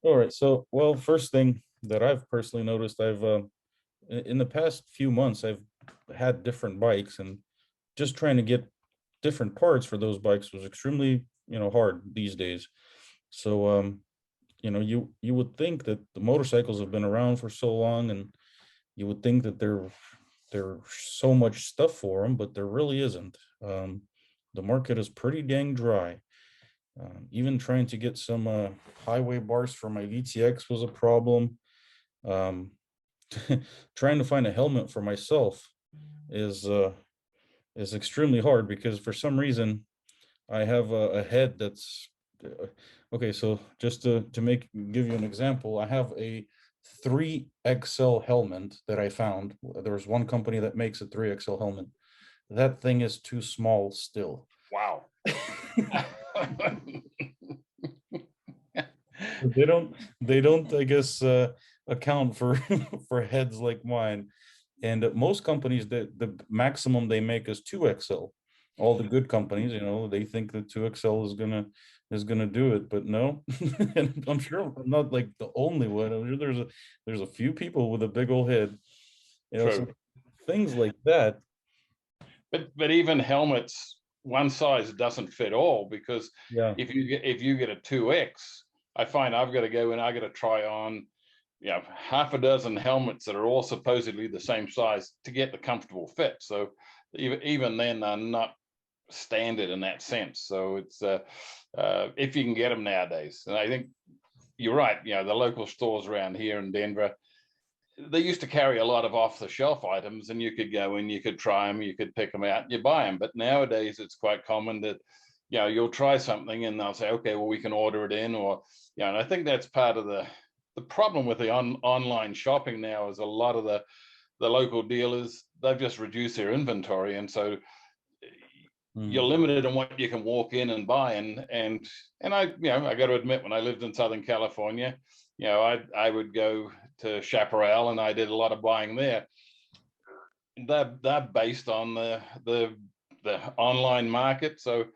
All right. So, well, first thing that I've personally noticed, in the past few months, I've had different bikes, and just trying to get different parts for those bikes was extremely, hard these days. So, you would think that the motorcycles have been around for so long, and you would think that there's so much stuff for them, but there really isn't. The market is pretty dang dry. Even trying to get some highway bars for my VTX was a problem. Um, Trying to find a helmet for myself is uh, is extremely hard because for some reason I have a head that's okay. So just to make give you an example, I have a 3XL helmet that I found. There's one company that makes a 3XL helmet. That thing is too small still. Wow. They don't I guess account for for heads like mine. And most companies, the maximum they make is 2XL. All the good companies, they think that 2XL is gonna do it, but no. And I'm sure I'm not like the only one. I'm sure there's a few people with a big old head, so True. things like that. But even helmets, one size doesn't fit all, because Yeah. if you get a 2X, I find I've got to go and I got to try on, half a dozen helmets that are all supposedly the same size to get the comfortable fit. So even then, they're not standard in that sense. So it's if you can get them nowadays, and I think you're right. The local stores around here in Denver, they used to carry a lot of off the shelf items, and you could go in, you could try them, you could pick them out, and you buy them. But nowadays it's quite common that you'll try something and they'll say, okay, well, we can order it in. Or and I think that's part of the problem with the online shopping now, is a lot of the local dealers, they've just reduced their inventory, and so you're Mm. limited on what you can walk in and buy. And I got to admit, when I lived in Southern California, I would go to Chaparral, and I did a lot of buying there. They're based on the online market. So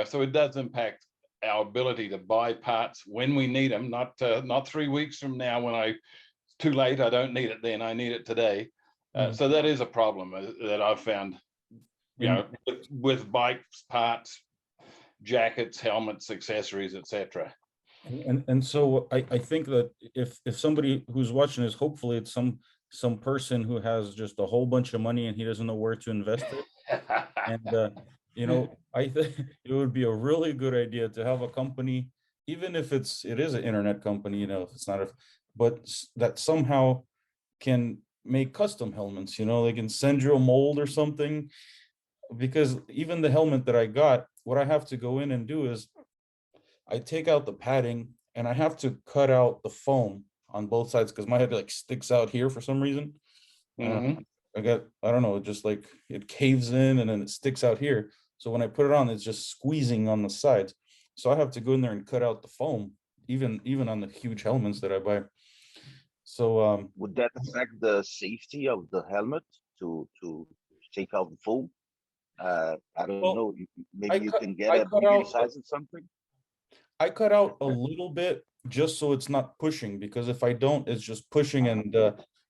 so it does impact our ability to buy parts when we need them, not 3 weeks from now when it's too late. I don't need it then, I need it today. Mm. So that is a problem that I've found, And with bikes, parts, jackets, helmets, accessories, etc. and so I think that if somebody who's watching this, hopefully it's some person who has just a whole bunch of money and he doesn't know where to invest it. And I think it would be a really good idea to have a company, even if it is an internet company, if it's not but that somehow can make custom helmets. They can send you a mold or something. Because even the helmet that I got, what I have to go in and do is I take out the padding and I have to cut out the foam on both sides because my head like sticks out here for some reason. Hmm. I don't know, it just like it caves in and then it sticks out here. So when I put it on, it's just squeezing on the sides. So I have to go in there and cut out the foam, even on the huge helmets that I buy. So Would that affect the safety of the helmet to take out the foam? I don't well, know. I Maybe you cut can get I a cut bigger out size or something. I cut out a little bit just so it's not pushing, because if I don't, it's just pushing. And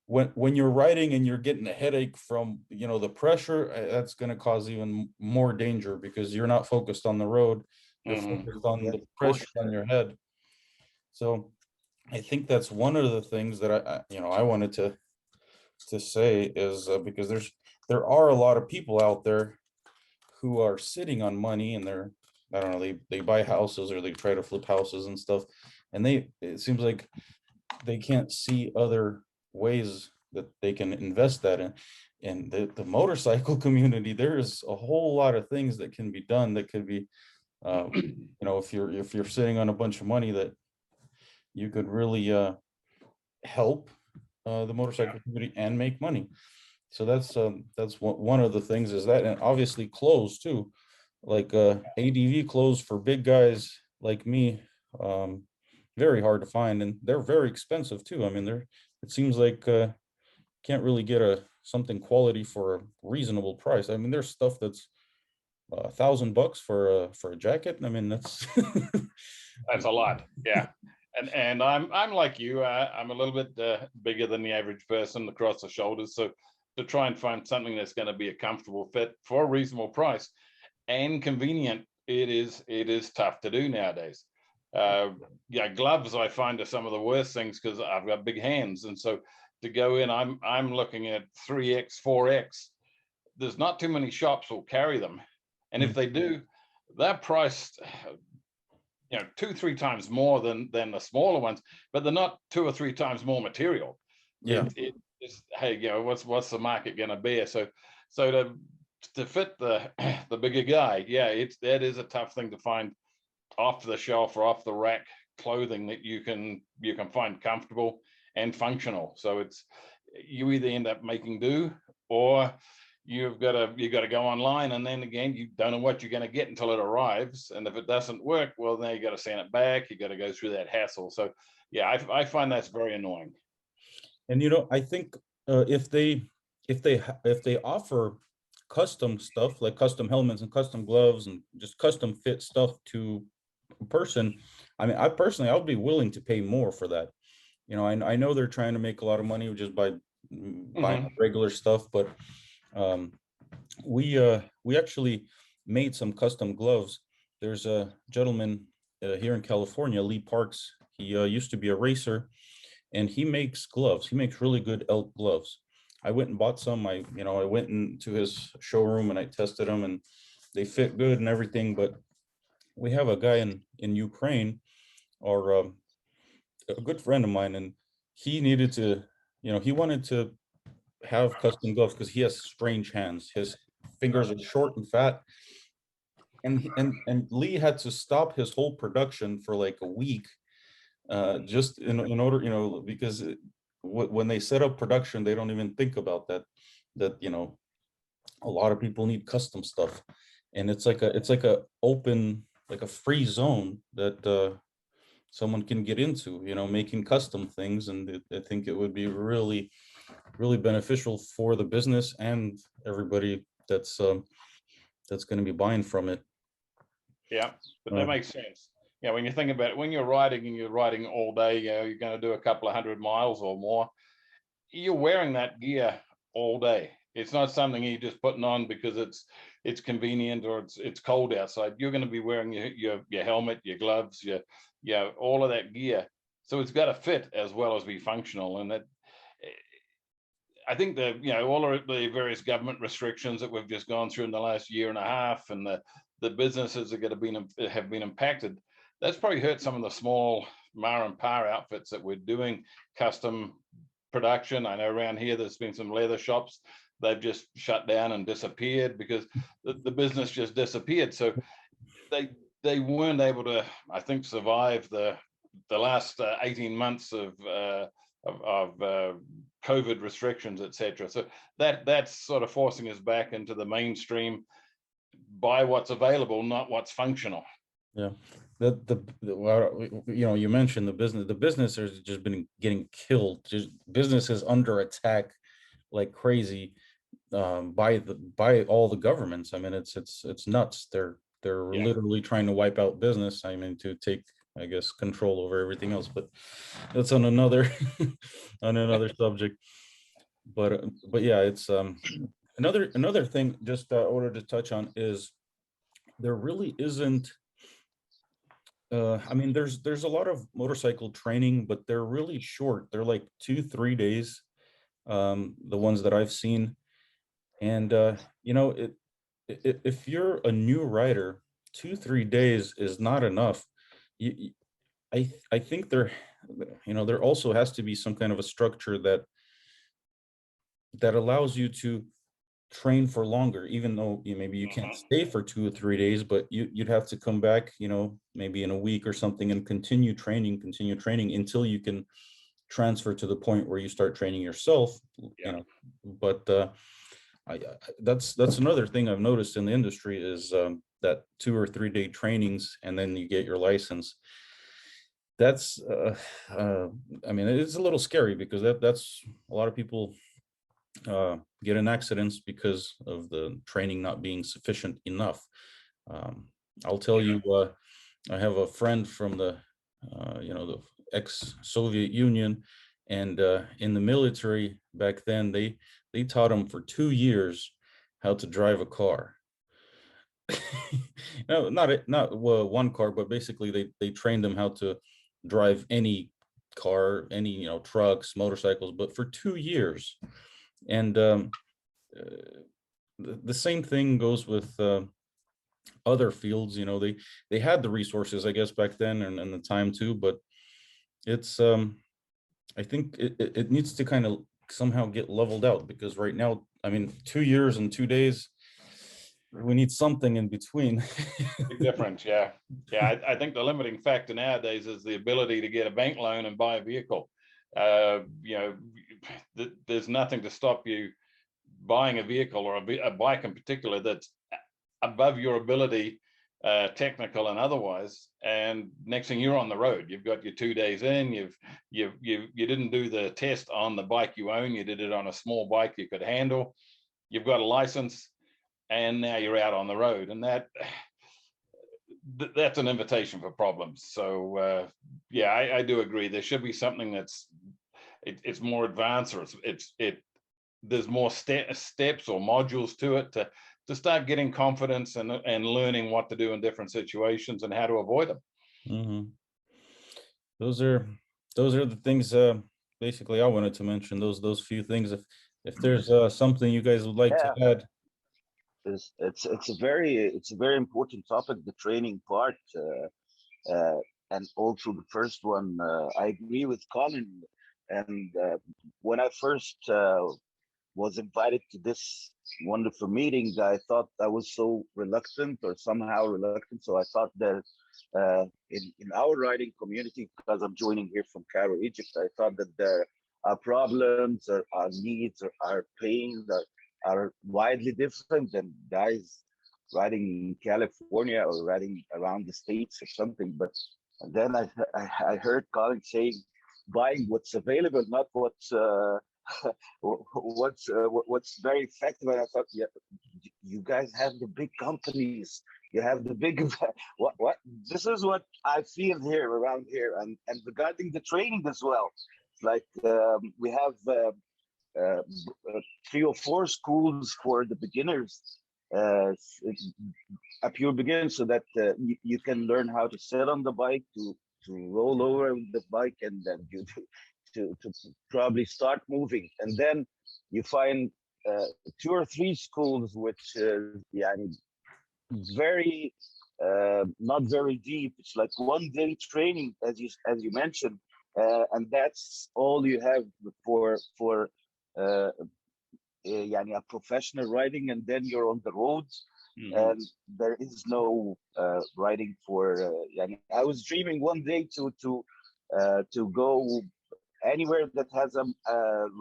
when you're riding and you're getting a headache from the pressure, that's going to cause even more danger because you're not focused on the road, you're Hmm. focused on Yes, the of pressure course. on your head. So I think that's one of the things that I wanted to say is because there are a lot of people out there who are sitting on money, and I don't know, they buy houses or they try to flip houses and stuff, and it seems like they can't see other ways that they can invest that in. And the motorcycle community, there is a whole lot of things that can be done that could be if you're sitting on a bunch of money, that you could really help the Yeah. motorcycle community and make money. So that's one of the things is that. And obviously clothes too, like ADV clothes for big guys like me, um, very hard to find, and they're very expensive too. I mean, it seems like can't really get a something quality for a reasonable price. I mean, there's stuff that's $1,000 for a jacket. I mean, that's That's a lot. Yeah. And I'm like you. I'm a little bit bigger than the average person across the shoulders. So to try and find something that's going to be a comfortable fit for a reasonable price and convenient, it is tough to do nowadays. Yeah, gloves I find are some of the worst things because I've got big hands, and so to go in, I'm looking at 3X, 4X. There's not too many shops will carry them, and if they do, they're priced 2-3 times more than the smaller ones, but they're not 2 or 3 times more material. Yeah. It's hey, what's the market going to bear? So to fit the the bigger guy, yeah, that is a tough thing to find off the shelf or off the rack clothing that you can find comfortable and functional. So it's you either end up making do, or you've got to go online, and then again you don't know what you're going to get until it arrives, and if it doesn't work, well, then you got to send it back, you got to go through that hassle. So yeah, I find that's very annoying. And I think if they offer custom stuff like custom helmets and custom gloves and just custom fit stuff to a person, I mean, I personally, I would be willing to pay more for that. I know they're trying to make a lot of money just by buying regular stuff, but we actually made some custom gloves. There's a gentleman here in California, Lee Parks. He used to be a racer, and he makes gloves. He makes really good elk gloves. I went and bought some. I went into his showroom and I tested them, and they fit good and everything. But we have a guy in Ukraine, or a good friend of mine, and he needed to, he wanted to have custom gloves because he has strange hands. His fingers are short and fat, and Lee had to stop his whole production for like a week, just in order, because when they set up production, they don't even think about that a lot of people need custom stuff, and it's like a open, like a free zone that someone can get into, making custom things. And I think it would be really, really beneficial for the business and everybody that's going to be buying from it. Yeah, but that Uh, makes sense. Yeah, when you think about it, when you're riding and you're riding all day, you're going to do a couple of 100 miles or more, you're wearing that gear all day. It's not something you're just putting on because it's convenient or it's cold outside. You're going to be wearing your helmet, your gloves, your all of that gear. So it's got to fit as well as be functional. And that, I think that all of the various government restrictions that we've just gone through in the last year and a half, and the businesses that have been impacted, that's probably hurt some of the small mar and par outfits that we're doing custom production. I know around here there's been some leather shops, they've just shut down and disappeared because the business just disappeared. So they weren't able to, I think, survive the last 18 months of COVID restrictions, etc. So that's sort of forcing us back into the mainstream. Buy what's available, not what's functional. yeah, well, you mentioned the business has just been getting killed. Just business is under attack like crazy, by all the governments. I mean, it's nuts. They're Yeah. literally trying to wipe out business. I mean, to take, I guess, control over everything else. But that's on another on another subject. But yeah, it's another thing. Just I wanted to touch on is there really isn't. I mean, there's a lot of motorcycle training, but they're really short. They're like 2-3 days. The ones that I've seen, and if you're a new rider, 2-3 days is not enough. I think there also has to be some kind of a structure that allows you to train for longer, even though maybe you can't stay for 2 or 3 days, but you'd have to come back, maybe in a week or something, and continue training until you can transfer to the point where you start training yourself. But that's another thing I've noticed in the industry is that 2 or 3 day trainings, and then you get your license. That's I mean, it's a little scary because that's a lot of people get in accidents because of the training not being sufficient enough. I'll tell you, I have a friend from the ex-Soviet Union, and in the military back then, they taught them for 2 years how to drive a car. No, not well, one car, but basically they trained them how to drive any car, any trucks, motorcycles, but for 2 years. And uh, the same thing goes with other fields. They had the resources, I guess, back then, and the time too, but it's I think it needs to kind of somehow get leveled out, because right now, I mean, 2 years and 2 days, we need something in between. Big difference, yeah. Yeah, I think the limiting factor nowadays is the ability to get a bank loan and buy a vehicle. There's nothing to stop you buying a vehicle, or a bike in particular, that's above your ability, technical and otherwise. And next thing, you're on the road. You've got your 2 days in. You didn't do the test on the bike you own. You did it on a small bike you could handle. You've got a license, and now you're out on the road, and that's an invitation for problems. So yeah, I do agree. There should be something it's more advanced, or there's more steps or modules to it to start getting confidence and learning what to do in different situations and how to avoid them. Hmm. Those are the things basically I wanted to mention. Those few things. If there's something you guys would like to Yeah, add. it's a very important topic, the training part, and also the first one. I agree with Colin, and when I first was invited to this wonderful meeting, I thought I was so reluctant, or somehow reluctant. So I thought that in our riding community, because I'm joining here from Cairo, Egypt, I thought that there are problems, or our needs, or our pains are widely different than guys riding in California or riding around the States or something. But then I heard Colin saying, buying what's available, not what's what's very effective. And I thought, yeah, you guys have the big companies, you have the big what this is what I feel here around here. And regarding the training as well, like we have uh, 3 or 4 schools for the beginners, uh, a pure beginner, so that you can learn how to sit on the bike, to roll over the bike, and then you to probably start moving. And then you find 2 or 3 schools which yeah, very not very deep. It's like 1 day training, as you mentioned, and that's all you have for يعني a professional riding, and then you're on the roads. And there is no riding for يعني I was dreaming 1 day to go anywhere that has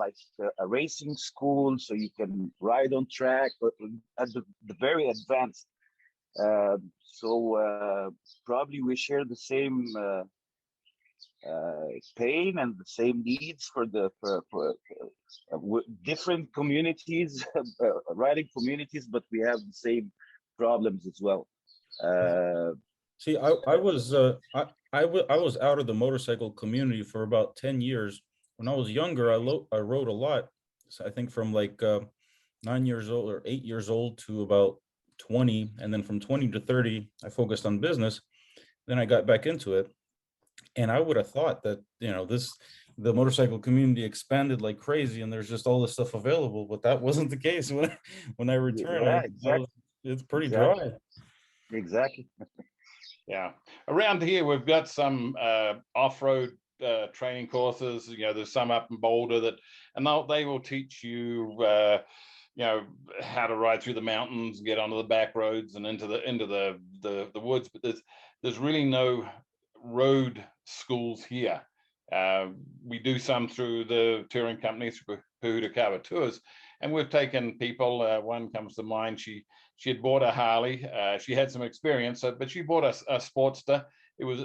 like a racing school, so you can ride on track, or at the very advanced. So probably we share the same pain and the same needs for different communities, riding communities, but we have the same problems as well. See, I was out of the motorcycle community for about 10 years. When I was younger, I rode a lot. So I think from like 9 years old or 8 years old to about 20, and then from 20 to 30, I focused on business. Then I got back into it, and I would have thought that the motorcycle community expanded like crazy, and there's just all this stuff available. But that wasn't the case when I returned. Yeah, exactly. It's pretty Exactly. dry. Exactly. Yeah, around here we've got some off-road training courses. There's some up in Boulder and they will teach you how to ride through the mountains, get onto the back roads and into the woods. But there's really no road schools here. We do some through the touring companies, Pahudakawa Tours, and we've taken people. One comes to mind. She had bought a Harley. She had some experience, but she bought a Sportster. It was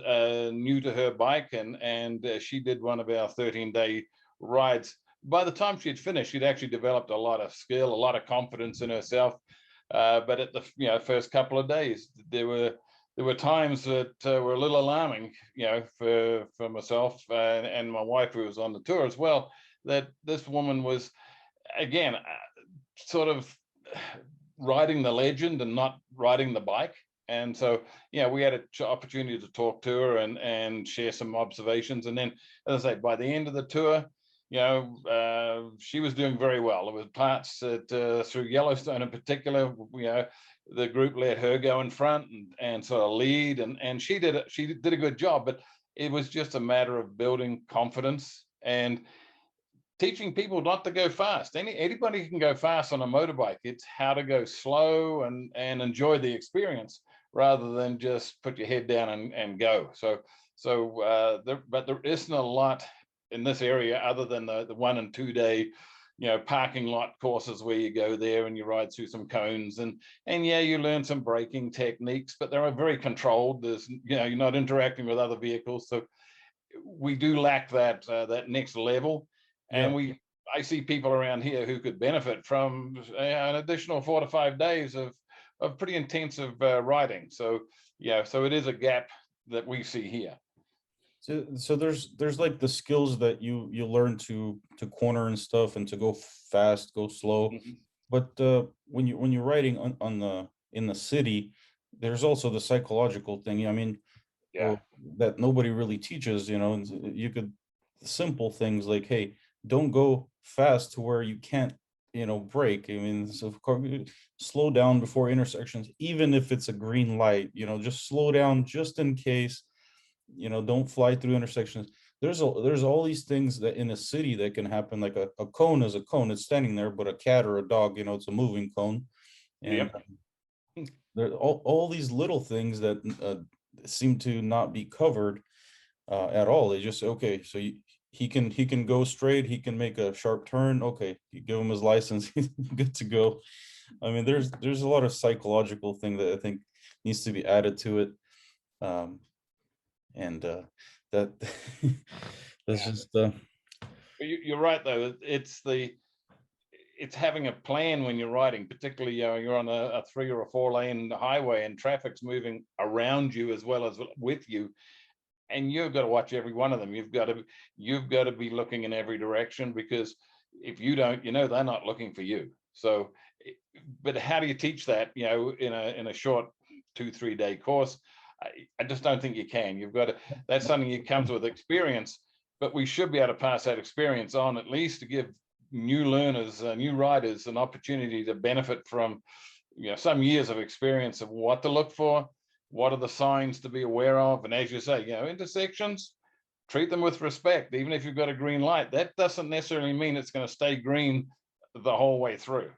new to her bike, and she did one of our 13-day rides. By the time she had finished, she'd actually developed a lot of skill, a lot of confidence in herself. But at the first couple of days, there were there were times that were a little alarming, for myself and my wife, who was on the tour as well, that this woman was, again, sort of riding the legend and not riding the bike. And so, we had an opportunity to talk to her and share some observations. And then, as I say, by the end of the tour, she was doing very well. There was parts that through Yellowstone in particular, the group let her go in front and sort of lead, and she did a good job. But it was just a matter of building confidence and teaching people not to go fast. Anybody can go fast on a motorbike. It's how to go slow and enjoy the experience rather than just put your head down and go. But there isn't a lot in this area other than the 1 and 2 day, parking lot courses where you go there and you ride through some cones and you learn some braking techniques, but they're very controlled. There's, you're not interacting with other vehicles. So we do lack that next level. And I see people around here who could benefit from an additional 4 to 5 days of pretty intensive riding. So so it is a gap that we see here. So there's like the skills that you learn to corner and stuff, and to go fast, go slow. But when you're riding on the in the city, there's also the psychological thing. I mean, that nobody really teaches. And you could, simple things like, hey, don't go fast to where you can't, brake. I mean, so of course, slow down before intersections, even if it's a green light. Just slow down just in case. Don't fly through intersections. There's all these things that in a city that can happen. Like a cone is a cone, it's standing there, but a cat or a dog, it's a moving cone. And there are all these little things that seem to not be covered at all. They just say, okay, so he can go straight, he can make a sharp turn, okay, you give him his license, he's good to go. I mean, there's a lot of psychological thing that I think needs to be added to it. And that that's just you're right, though. It's having a plan when you're riding, particularly you're on a 3 or a 4 lane highway and traffic's moving around you as well as with you, and you've got to watch every one of them. You've got to be looking in every direction, because if you don't, they're not looking for you. So, but how do you teach that in a short 2-3 day course? I just don't think you can. That's something that comes with experience, but we should be able to pass that experience on, at least to give new learners, new riders, an opportunity to benefit from, some years of experience of what to look for, what are the signs to be aware of. And as you say, intersections, treat them with respect. Even if you've got a green light, that doesn't necessarily mean it's going to stay green the whole way through.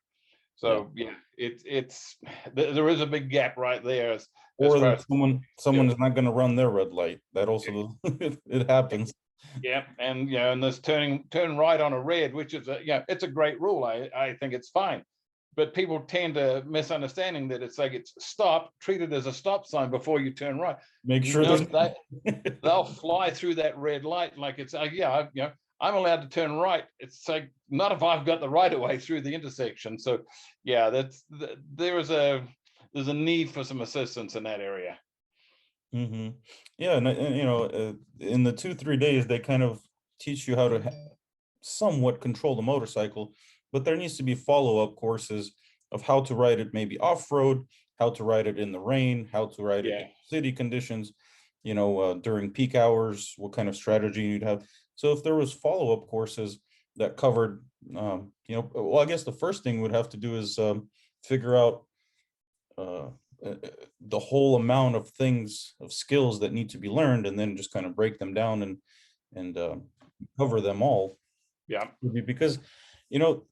So there is a big gap right there. Or that someone is not going to run their red light. That also it happens. And and this turn right on a red, which is it's a great rule. I think it's fine, but people tend to misunderstanding that it's like it's stop, treat it as a stop sign before you turn right. Make sure they'll fly through that red light like it's I'm allowed to turn right. It's like, not if I've got the right of way through the intersection. So there's a need for some assistance in that area. Yeah, and in the 2-3 days, they kind of teach you how to somewhat control the motorcycle, but there needs to be follow-up courses of how to ride it, maybe off-road, how to ride it in the rain, how to ride it in city conditions, during peak hours, what kind of strategy you'd have. So if there was follow-up courses that covered, well, I guess the first thing we'd have to do is figure out the whole amount of skills that need to be learned, and then just kind of break them down and cover them all. Because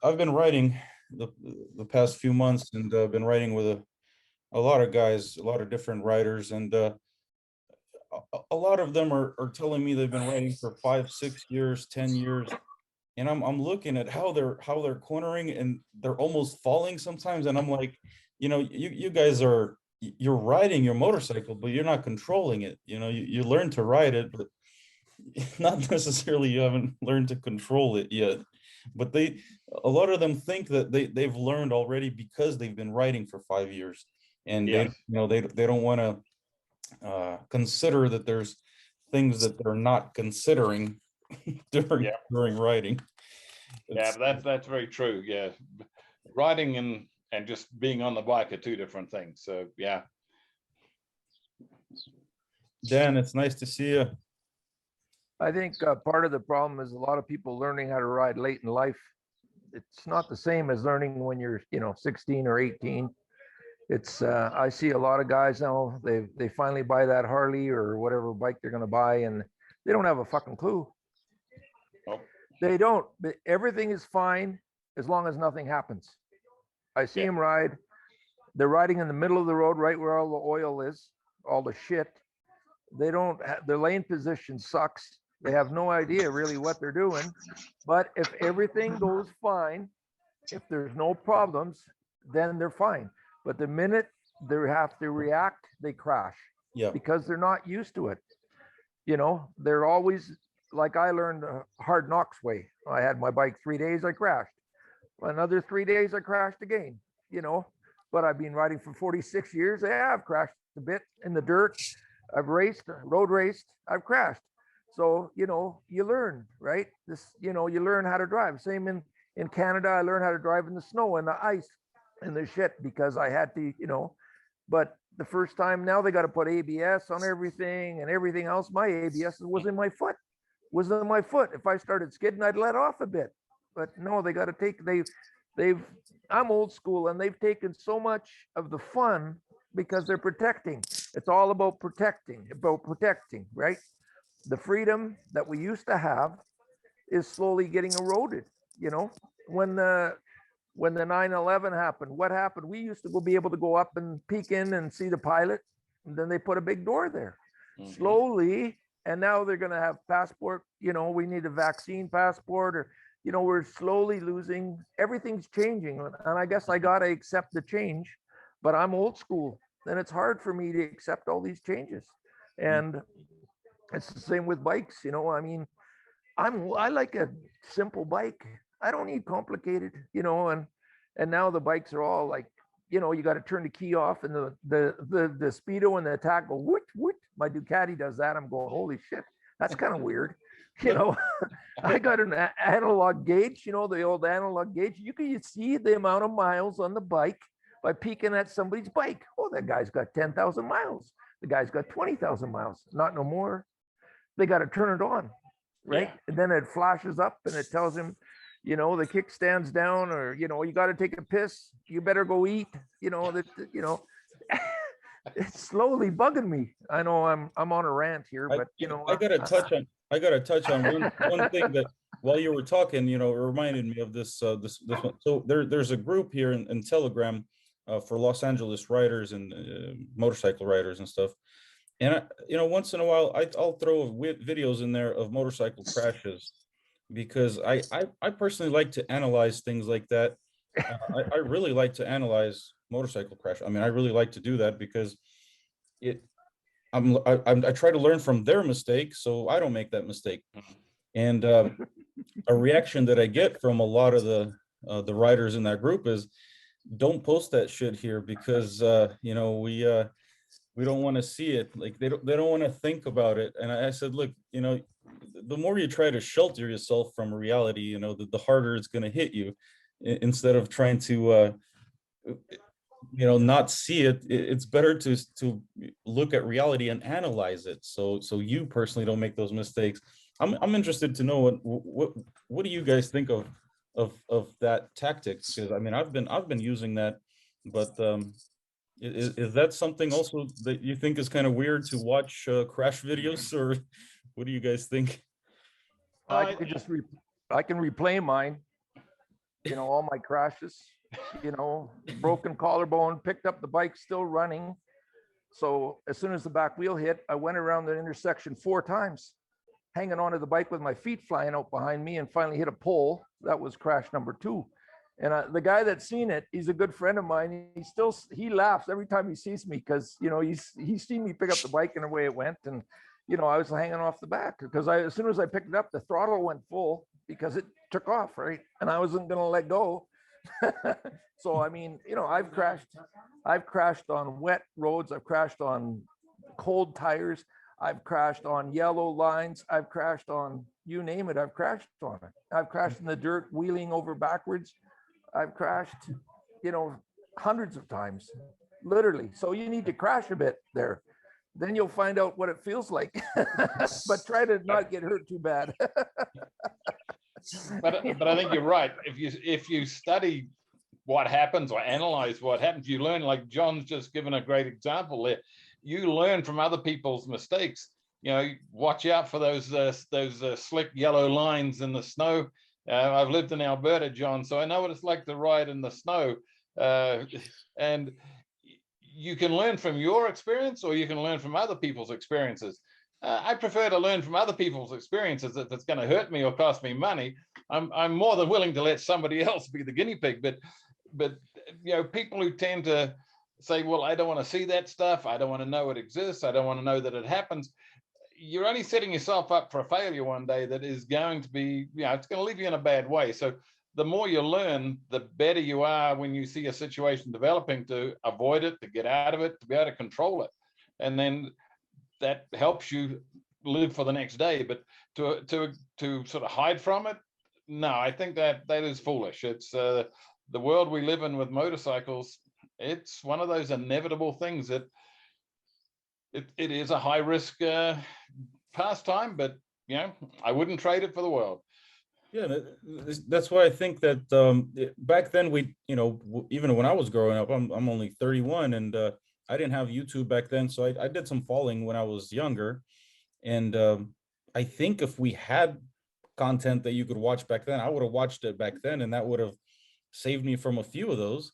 I've been writing the past few months, and I've been writing with a lot of guys, a lot of different writers, and a lot of them are telling me they've been writing for 5, 6 years, 10 years. And I'm looking at how they're cornering, and they're almost falling sometimes. And I'm like, you guys you're riding your motorcycle, but you're not controlling it. You learn to ride it, but not necessarily you haven't learned to control it yet. But a lot of them think that they've learned already because they've been riding for 5 years, and they don't want to consider that there's things that they're not considering during Yeah. during writing. Yeah, It's, but that's very true. Yeah. Riding and just being on the bike are two different things. So yeah. Dan, it's nice to see you. I think part of the problem is a lot of people learning how to ride late in life. It's not the same as learning when you're, 16 or 18. It's I see a lot of guys now, they finally buy that Harley or whatever bike they're gonna buy, and they don't have a fucking clue. Oh. They don't. But everything is fine as long as nothing happens. I see Yeah. them ride. They're riding in the middle of the road, right where all the oil is, all the shit. They don't. Their lane position sucks. They have no idea really what they're doing. But if everything goes fine, if there's no problems, then they're fine. But the minute they have to react, they crash Yeah. because they're not used to it. They're always like I learned hard knocks way. I had my bike 3 days, I crashed. Another 3 days, I crashed again. But I've been riding for 46 years. Yeah, I've crashed a bit in the dirt. I've road raced, I've crashed. So, you learn, right? You learn how to drive. Same in Canada, I learned how to drive in the snow and the ice and the shit because I had to, but the first time now they got to put ABS on everything and everything else. My ABS was in my foot, If I started skidding, I'd let off a bit. But no, they got to I'm old school and they've taken so much of the fun because they're protecting. It's all about protecting, right? The freedom that we used to have is slowly getting eroded. When the 9/11 happened, what happened? We used to be able to go up and peek in and see the pilot, and then they put a big door there. Mhm. Slowly, and now they're going to have passport. We need a vaccine passport, or we're slowly losing. Everything's changing, and I guess I got to accept the change. But I'm old school, and it's hard for me to accept all these changes. And it's the same with bikes. I mean, I like a simple bike. I don't need complicated, and now the bikes are all like, you got to turn the key off and the speedo and the attack go whoot whoot. My Ducati does that. I'm going, holy shit, that's kind of weird. I got an analog gauge, the old analog gauge. You can see the amount of miles on the bike by peeking at somebody's bike. Oh, that guy's got 10,000 miles. The guy's got 20,000 miles, not no more. They got to turn it on, right? Yeah. And then it flashes up and it tells him, the kickstand's down, or you got to take a piss. You better go eat. It's slowly bugging me. I know I'm on a rant here, but I gotta touch on one thing that while you were talking, it reminded me of this one. So there's a group here in Telegram for Los Angeles riders and motorcycle riders and stuff. And once in a while, I'll throw videos in there of motorcycle crashes because I personally like to analyze things like that. I really like to analyze motorcycle crash. I mean, I really like to do that because I try to learn from their mistake so I don't make that mistake. And a reaction that I get from a lot of the writers in that group is, don't post that shit here because we don't want to see it. Like they don't want to think about it. And I said, look, the more you try to shelter yourself from reality, the harder it's going to hit you. Instead of trying to not see it, it's better to look at reality and analyze it, so you personally don't make those mistakes. I'm interested to know what do you guys think of that tactic? Because I mean, I've been using that, but is that something also that you think is kind of weird to watch crash videos, or what do you guys think? I can replay mine, all my crashes, broken collarbone, picked up the bike, still running. So as soon as the back wheel hit, I went around the intersection 4 times, hanging onto the bike with my feet flying out behind me, and finally hit a pole. That was crash number 2. And the guy that's seen it, he's a good friend of mine. He laughs every time he sees me because, he's seen me pick up the bike and the way it went. And, I was hanging off the back because as soon as I picked it up, the throttle went full because it took off, right? And I wasn't going to let go. So, I mean, I've crashed on wet roads. I've crashed on cold tires. I've crashed on yellow lines. I've crashed on, you name it, I've crashed on it. I've crashed in the dirt, wheeling over backwards. I've crashed, hundreds of times, literally. So you need to crash a bit there. Then you'll find out what it feels like. But try to not get hurt too bad. But I think you're right. If you study what happens or analyze what happens, you learn. Like John's just given a great example there. You learn from other people's mistakes. Watch out for those slick yellow lines in the snow. I've lived in Alberta, John, so I know what it's like to ride in the snow. And you can learn from your experience, or you can learn from other people's experiences. I prefer to learn from other people's experiences. If it's going to hurt me or cost me money, I'm more than willing to let somebody else be the guinea pig. But people who tend to say, well, I don't want to see that stuff. I don't want to know it exists. I don't want to know that it happens. You're only setting yourself up for a failure one day that is going to be, it's going to leave you in a bad way. So the more you learn, the better you are when you see a situation developing, to avoid it, to get out of it, to be able to control it. And then that helps you live for the next day. But to sort of hide from it, no, I think that is foolish. It's the world we live in with motorcycles. It's one of those inevitable things that it is a high risk pastime, but I wouldn't trade it for the world. Yeah, that's why I think that back then even when I was growing up, I'm only 31, and I didn't have YouTube back then, so I did some falling when I was younger, and I think if we had content that you could watch back then, I would have watched it back then, and that would have saved me from a few of those,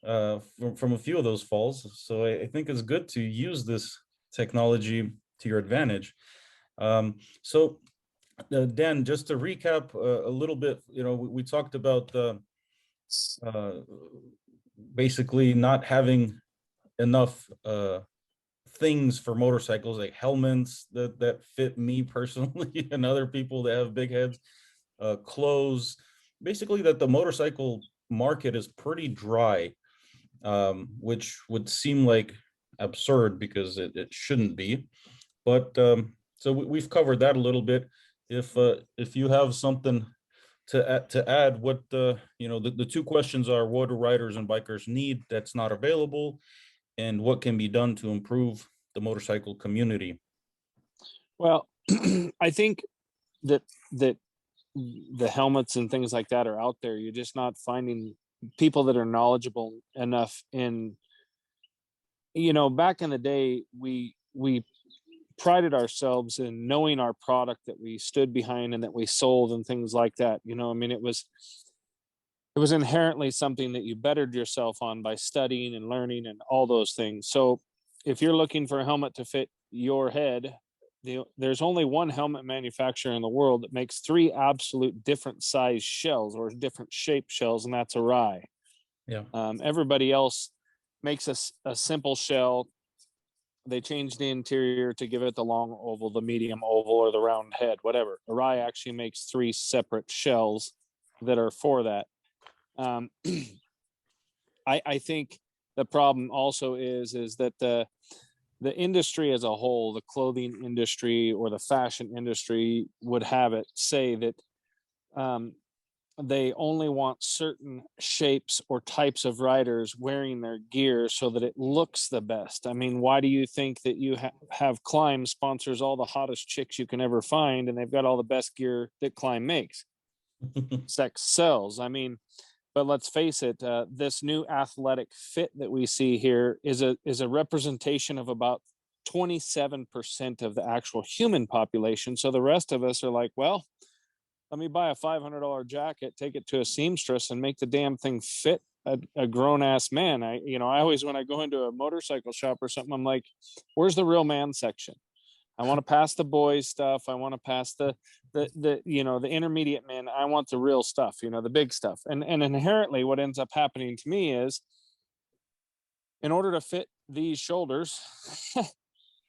from a few of those falls. So I think it's good to use this technology to your advantage. So Dan, just to recap a little bit, we talked about basically not having enough things for motorcycles, like helmets that fit me personally and other people that have big heads, clothes, basically that the motorcycle market is pretty dry, which would seem like absurd because it shouldn't be. But so we've covered that a little bit. If you have something to add, what the two questions are: what do riders and bikers need that's not available, and what can be done to improve the motorcycle community? Well, I think that the helmets and things like that are out there. You're just not finding people that are knowledgeable enough in, back in the day, we prided ourselves in knowing our product that we stood behind and that we sold and things like that. It was inherently something that you bettered yourself on by studying and learning and all those things. So if you're looking for a helmet to fit your head, there's only one helmet manufacturer in the world that makes 3 absolute different size shells or different shape shells, and that's Arai. Yeah. Everybody else makes a simple shell. They changed the interior to give it the long oval, the medium oval, or the round head, whatever. Arai actually makes 3 separate shells that are for that. I think the problem also is that the industry as a whole, the clothing industry or the fashion industry, would have it say that they only want certain shapes or types of riders wearing their gear so that it looks the best. I mean, why do you think that you have Climb sponsors all the hottest chicks you can ever find, and they've got all the best gear that Climb makes? Sex sells. I mean, but let's face it, this new athletic fit that we see here is a representation of about 27% of the actual human population. So the rest of us are like, well, let me buy a $500 jacket, take it to a seamstress, and make the damn thing fit a grown-ass man. I always, when I go into a motorcycle shop or something, I'm like, where's the real man section? I want to pass the boys stuff. I want to pass the intermediate men. I want the real stuff, the big stuff. And inherently what ends up happening to me is, in order to fit these shoulders,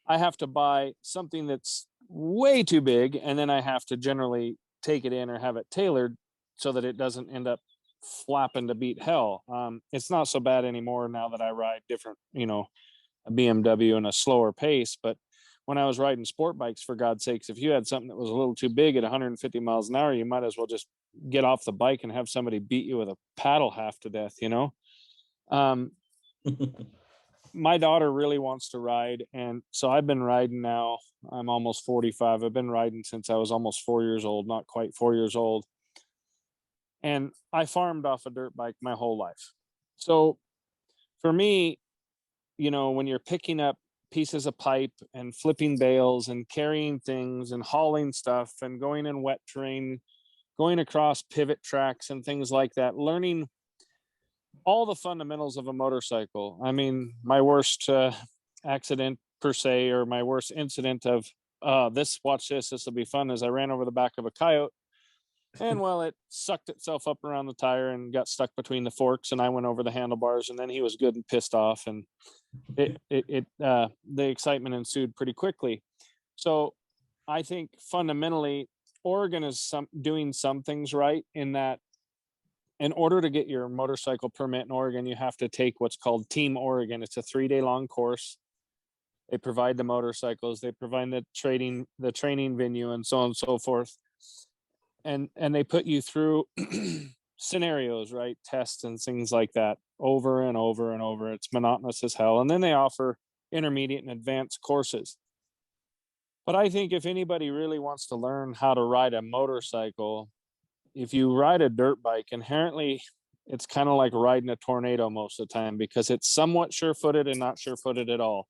I have to buy something that's way too big, and then I have to generally take it in or have it tailored so that it doesn't end up flapping to beat hell. It's not so bad anymore now that I ride different, a BMW and a slower pace. But when I was riding sport bikes, for God's sakes, if you had something that was a little too big at 150 miles an hour, you might as well just get off the bike and have somebody beat you with a paddle half to death, you know? My daughter really wants to ride. And so I've been riding now. I'm almost 45. I've been riding since I was almost 4 years old, not quite 4 years old. And I farmed off a dirt bike my whole life. So for me, you know, when you're picking up pieces of pipe and flipping bales and carrying things and hauling stuff and going in wet terrain, going across pivot tracks and things like that, learning all the fundamentals of a motorcycle. I mean, my worst accident per se, or my worst incident of watch this will be fun, is I ran over the back of a coyote. And well, it sucked itself up around the tire and got stuck between the forks, and I went over the handlebars, and then he was good and pissed off, and the excitement ensued pretty quickly. So I think fundamentally Oregon is doing some things right, in that in order to get your motorcycle permit in Oregon, you have to take what's called Team Oregon. It's a 3-day long course. They provide the motorcycles, they provide the training venue, and so on and so forth. And they put you through scenarios, right? Tests and things like that over and over and over. It's monotonous as hell. And then they offer intermediate and advanced courses. But I think if anybody really wants to learn how to ride a motorcycle, if you ride a dirt bike, inherently it's kind of like riding a tornado most of the time, because it's somewhat sure-footed and not sure-footed at all.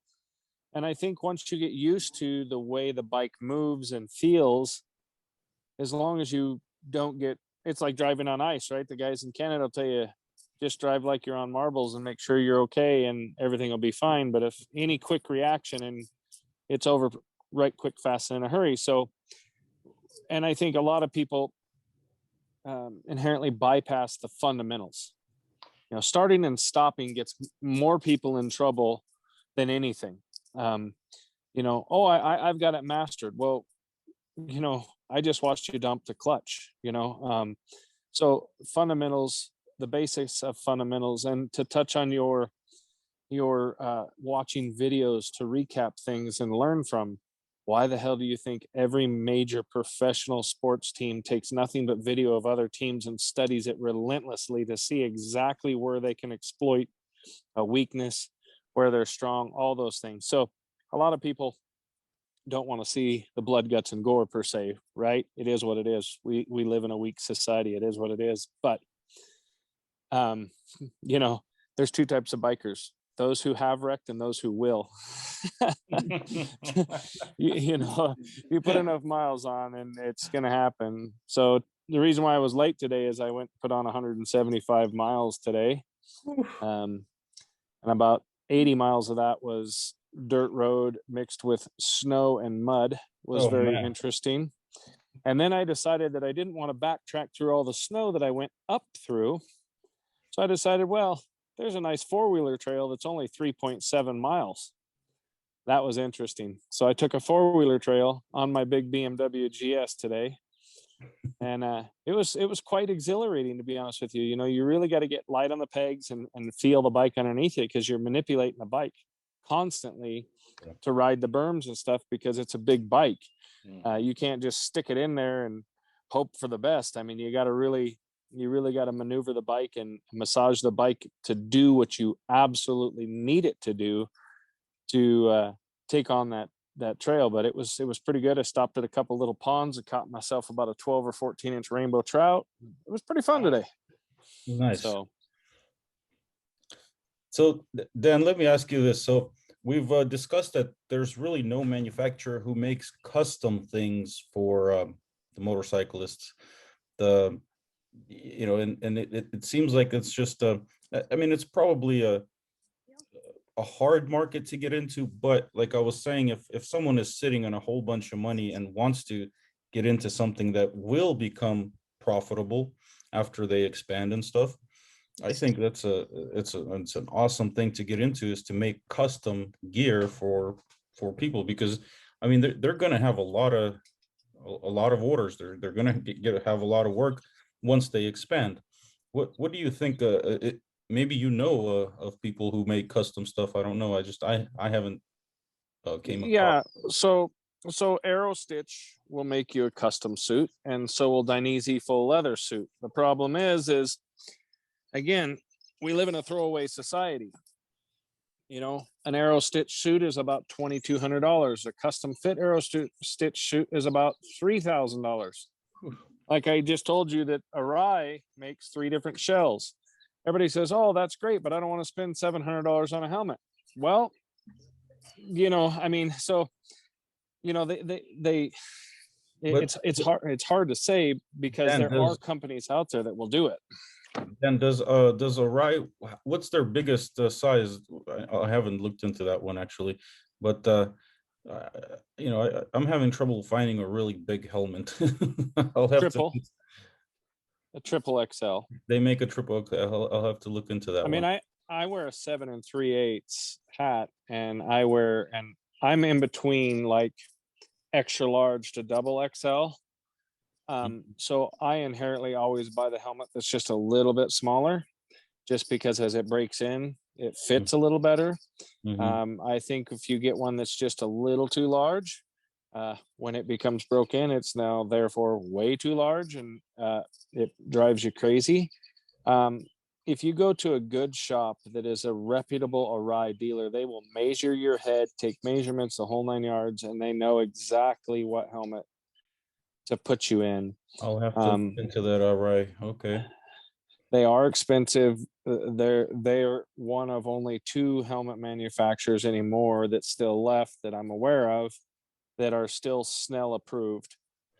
And I think once you get used to the way the bike moves and feels, as long as you don't get, it's like driving on ice, right? The guys in Canada will tell you, just drive like you're on marbles and make sure you're okay and everything will be fine. But if any quick reaction, and it's over right quick, fast, and in a hurry. So, and I think a lot of people inherently bypass the fundamentals. You know, starting and stopping gets more people in trouble than anything. You know, oh, I've got it mastered. Well, you know, I just watched you dump the clutch, you know. So fundamentals, the basics of fundamentals. And to touch on your watching videos to recap things and learn from, why the hell do you think every major professional sports team takes nothing but video of other teams and studies it relentlessly to see exactly where they can exploit a weakness, where they're strong, all those things? So a lot of people don't want to see the blood, guts, and gore per se, right? It is what it is. We live in a weak society. It is what it is. But you know, there's two types of bikers: those who have wrecked and those who will. You know, you put enough miles on and it's going to happen. So the reason why I was late today is I went put on 175 miles today. And about 80 miles of that was dirt road mixed with snow and mud. Was very interesting. And then I decided that I didn't want to backtrack through all the snow that I went up through. So I decided, well, there's a nice 4-wheeler trail that's only 3.7 miles. That was interesting. So I took a 4-wheeler trail on my big BMW GS today. And it was quite exhilarating, to be honest with you. You know, you really got to get light on the pegs and feel the bike underneath it, because you're manipulating the bike constantly to ride the berms and stuff, because it's a big bike. You can't just stick it in there and hope for the best. I mean, you really got to maneuver the bike and massage the bike to do what you absolutely need it to do to take on that trail. But it was pretty good. I stopped at a couple little ponds and caught myself about a 12 or 14 inch rainbow trout. It was pretty fun today. Nice. So Dan, let me ask you this. So we've discussed that there's really no manufacturer who makes custom things for the motorcyclists. You know, and it seems like it's just I mean, it's probably a hard market to get into, but like I was saying, if someone is sitting on a whole bunch of money and wants to get into something that will become profitable after they expand and stuff, I think it's an awesome thing to get into, is to make custom gear for people, because I mean, they're going to have a lot of orders. They're going to have a lot of work once they expand. What do you think? maybe you know of people who make custom stuff. I don't know. I haven't came across. Yeah, so Arrow Stitch will make you a custom suit, and so will Dainese full leather suit. The problem is again, we live in a throwaway society. You know, an Arrow Stitch suit is about $2,200. A custom fit Arrow Stitch suit is about $3,000. Like I just told you that Arai makes 3 different shells. Everybody says, "Oh, that's great, but I don't want to spend $700 on a helmet." Well, you know, I mean, so you know, But it's hard to say because Dan, there are companies out there that will do it. does Arai, what's their biggest size? I haven't looked into that one actually, but uh, I'm having trouble finding a really big helmet. I'll have to. A triple XL. They make a triple. I'll have to look into that I mean, one. I wear a 7 3/8 hat, and I'm in between like extra large to double XL. So I inherently always buy the helmet that's just a little bit smaller, just because as it breaks in, it fits a little better. Mhm. I think if you get one that's just a little too large, when it becomes broken, it's now therefore way too large, and it drives you crazy. Um, if you go to a good shop that is a reputable Arai dealer, they will measure your head, take measurements, the whole 9 yards, and they know exactly what helmet to put you in. I'll have to look into that. All right. Okay. They are expensive. They're one of only 2 helmet manufacturers anymore that's still left that I'm aware of that are still Snell approved.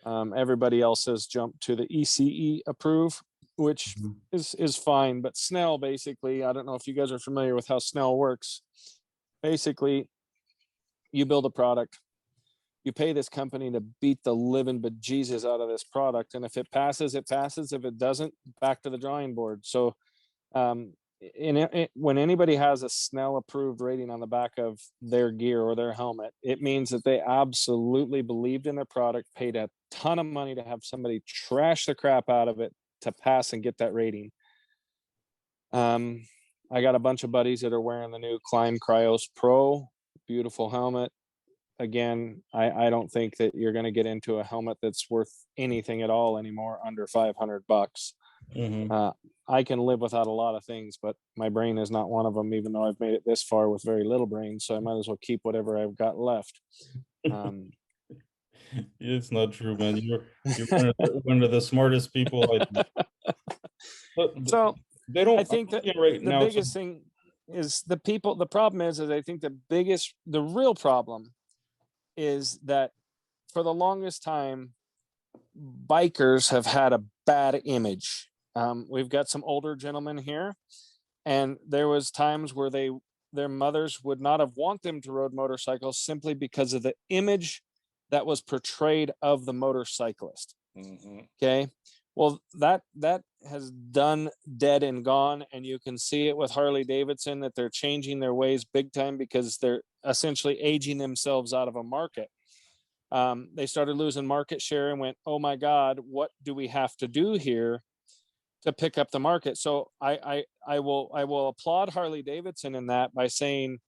Everybody else has jumped to the ECE approve, which Mhm. is fine. But Snell basically, I don't know if you guys are familiar with how Snell works. Basically, you build a product, you pay this company to beat the living bejesus out of this product, and if it passes, it passes. If it doesn't, back to the drawing board. So um, when anybody has a Snell approved rating on the back of their gear or their helmet, it means that they absolutely believed in their product, paid a ton of money to have somebody trash the crap out of it to pass and get that rating. I got a bunch of buddies that are wearing the new Climb Cryos Pro, beautiful helmet. Again, I don't think that you're going to get into a helmet that's worth anything at all anymore under $500. Mhm. I can live without a lot of things, but my brain is not one of them, even though I've made it this far with very little brain. So I might as well keep whatever I've got left. Um, It's not true, man. You're one of the smartest people I know. But so they I don't. I'm think that looking right the now. biggest thing is the people. The problem is I think the real problem is that for the longest time, bikers have had a bad image. We've got some older gentlemen here, and there was times where their mothers would not have want them to ride motorcycles simply because of the image that was portrayed of the motorcyclist. Okay, well that has done dead and gone, and you can see it with Harley Davidson that they're changing their ways big time because they're essentially aging themselves out of a market. They started losing market share and went, oh my God, what do we have to do here to pick up the market? So I will applaud Harley Davidson in that by saying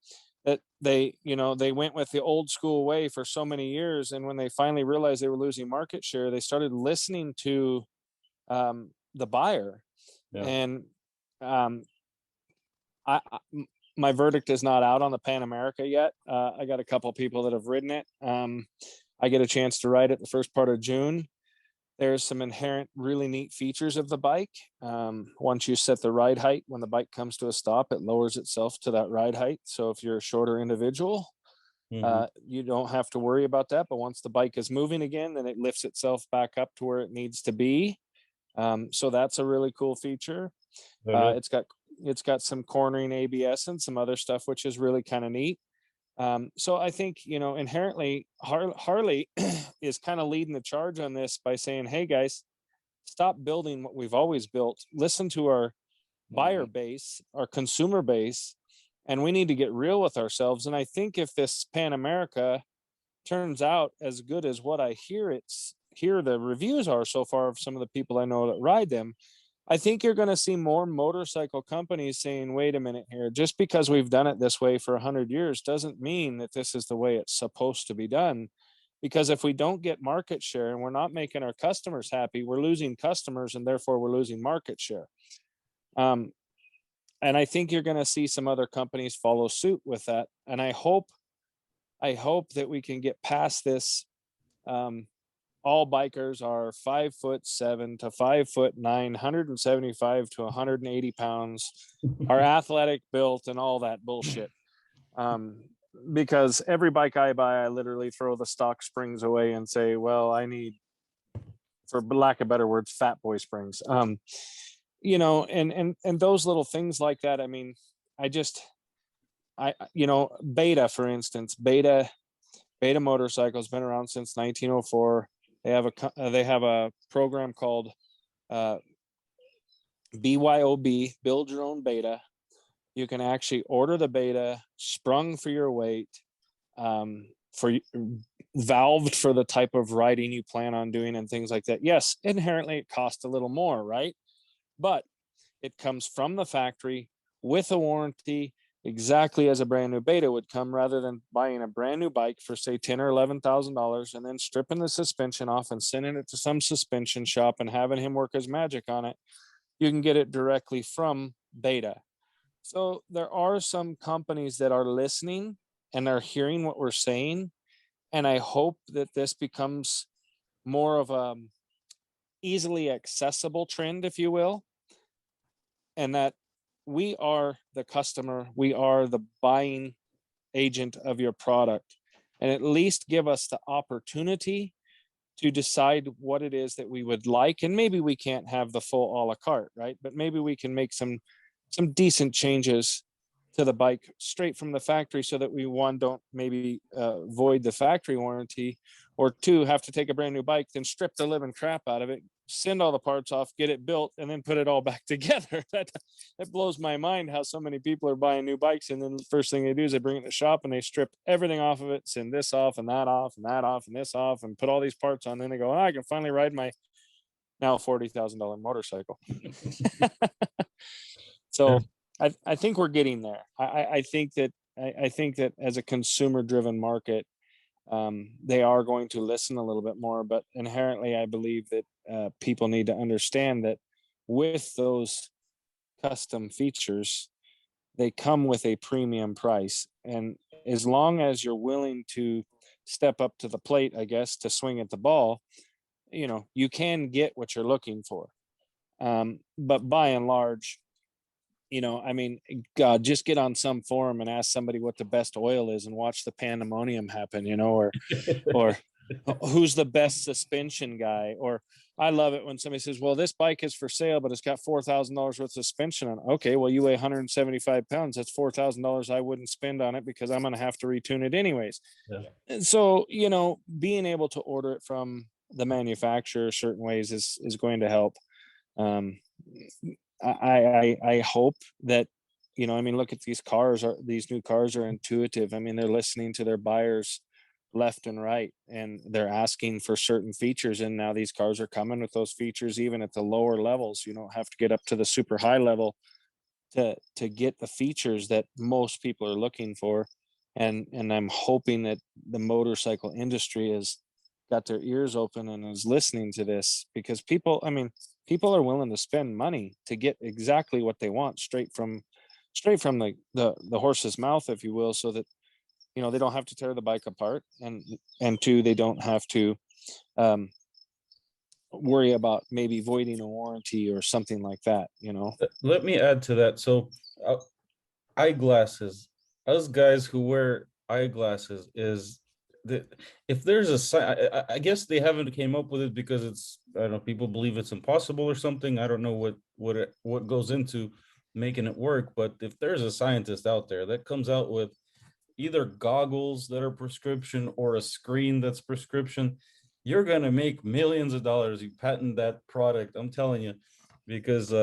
that they went with the old school way for so many years, and when they finally realized they were losing market share, they started listening to the buyer. Yeah. And I, my verdict is not out on the Pan America yet. I got a couple people that have ridden it. I get a chance to ride it the first part of June. There's some inherent really neat features of the bike. Once you set the ride height, when the bike comes to a stop, it lowers itself to that ride height. So if you're a shorter individual, Mhm. you don't have to worry about that. But once the bike is moving again, then it lifts itself back up to where it needs to be. So that's a really cool feature. That is. It's got some cornering ABS and some other stuff, which is really kind of neat. So I think, inherently Harley is kind of leading the charge on this by saying, hey guys, stop building what we've always built. Listen to our buyer base, our consumer base, and we need to get real with ourselves. And I think if this Pan America turns out as good as what I hear the reviews are so far of some of the people I know that ride them, I think you're going to see more motorcycle companies saying, wait a minute here, just because we've done it this way for 100 years doesn't mean that this is the way it's supposed to be done. Because if we don't get market share and we're not making our customers happy, we're losing customers and therefore we're losing market share. And I think you're going to see some other companies follow suit with that. And I hope that we can get past this. All bikers are 5'7" to 5'9", 175 to 180 pounds, are athletic built and all that bullshit. Because every bike I buy, I literally throw the stock springs away and say, well, I need, for lack of better words, fat boy springs. You know, and those little things like that. I mean, you know, Beta, for instance, Beta motorcycles been around since 1904. They have a program called BYOB, Build Your Own Beta. You can actually order the Beta, sprung for your weight, for valved for the type of riding you plan on doing and things like that. Yes, inherently it costs a little more, right? But it comes from the factory with a warranty, exactly as a brand new Beta would come, rather than buying a brand new bike for say $10,000 or $11,000 and then stripping the suspension off and sending it to some suspension shop and having him work his magic on it. You can get it directly from Beta. So there are some companies that are listening and are hearing what we're saying. And I hope that this becomes more of a easily accessible trend, if you will, and that we are the customer, we are the buying agent of your product, and at least give us the opportunity to decide what it is that we would like. And maybe we can't have the full a la carte, right? But maybe we can make some decent changes to the bike straight from the factory, so that we, one, don't maybe void the factory warranty, or two, have to take a brand new bike, then strip the living crap out of it, send all the parts off, get it built, and then put it all back together. That blows my mind, how so many people are buying new bikes, and then the first thing they do is they bring it to the shop and they strip everything off of it, send this off and that off and that off and this off, and put all these parts on. Then they go, oh, I can finally ride my now $40,000 motorcycle. So I think we're getting there. I think that as a consumer driven market, they are going to listen a little bit more, but inherently I believe that people need to understand that with those custom features, they come with a premium price. And as long as you're willing to step up to the plate, I guess, to swing at the ball, you know, you can get what you're looking for. But by and large, you know, I mean, God, just get on some forum and ask somebody what the best oil is and watch the pandemonium happen, you know, or who's the best suspension guy. Or I love it when somebody says, well, this bike is for sale, but it's got $4,000 worth of suspension on it. Okay, well, you weigh 175 pounds. That's $4,000 I wouldn't spend on it, because I'm going to have to retune it anyways. Yeah. And so, you know, being able to order it from the manufacturer certain ways is going to help. I hope that, you know, I mean, look at these cars. These new cars are intuitive. I mean, they're listening to their buyers left and right, and they're asking for certain features. And now these cars are coming with those features, even at the lower levels. You don't have to get up to the super high level to get the features that most people are looking for. And I'm hoping that the motorcycle industry has got their ears open and is listening to this, because people are willing to spend money to get exactly what they want straight from the horse's mouth, if you will, so that, you know, they don't have to tear the bike apart, and two, they don't have to worry about maybe voiding a warranty or something like that, you know. Let me add to that. So eyeglasses, us guys who wear eyeglasses, is that if there's a sign, I guess they haven't came up with it because it's, I don't know, people believe it's impossible or something. I don't know what goes into making it work. But if there's a scientist out there that comes out with either goggles that are prescription or a screen that's prescription, you're gonna make millions of dollars. You patent that product, I'm telling you, because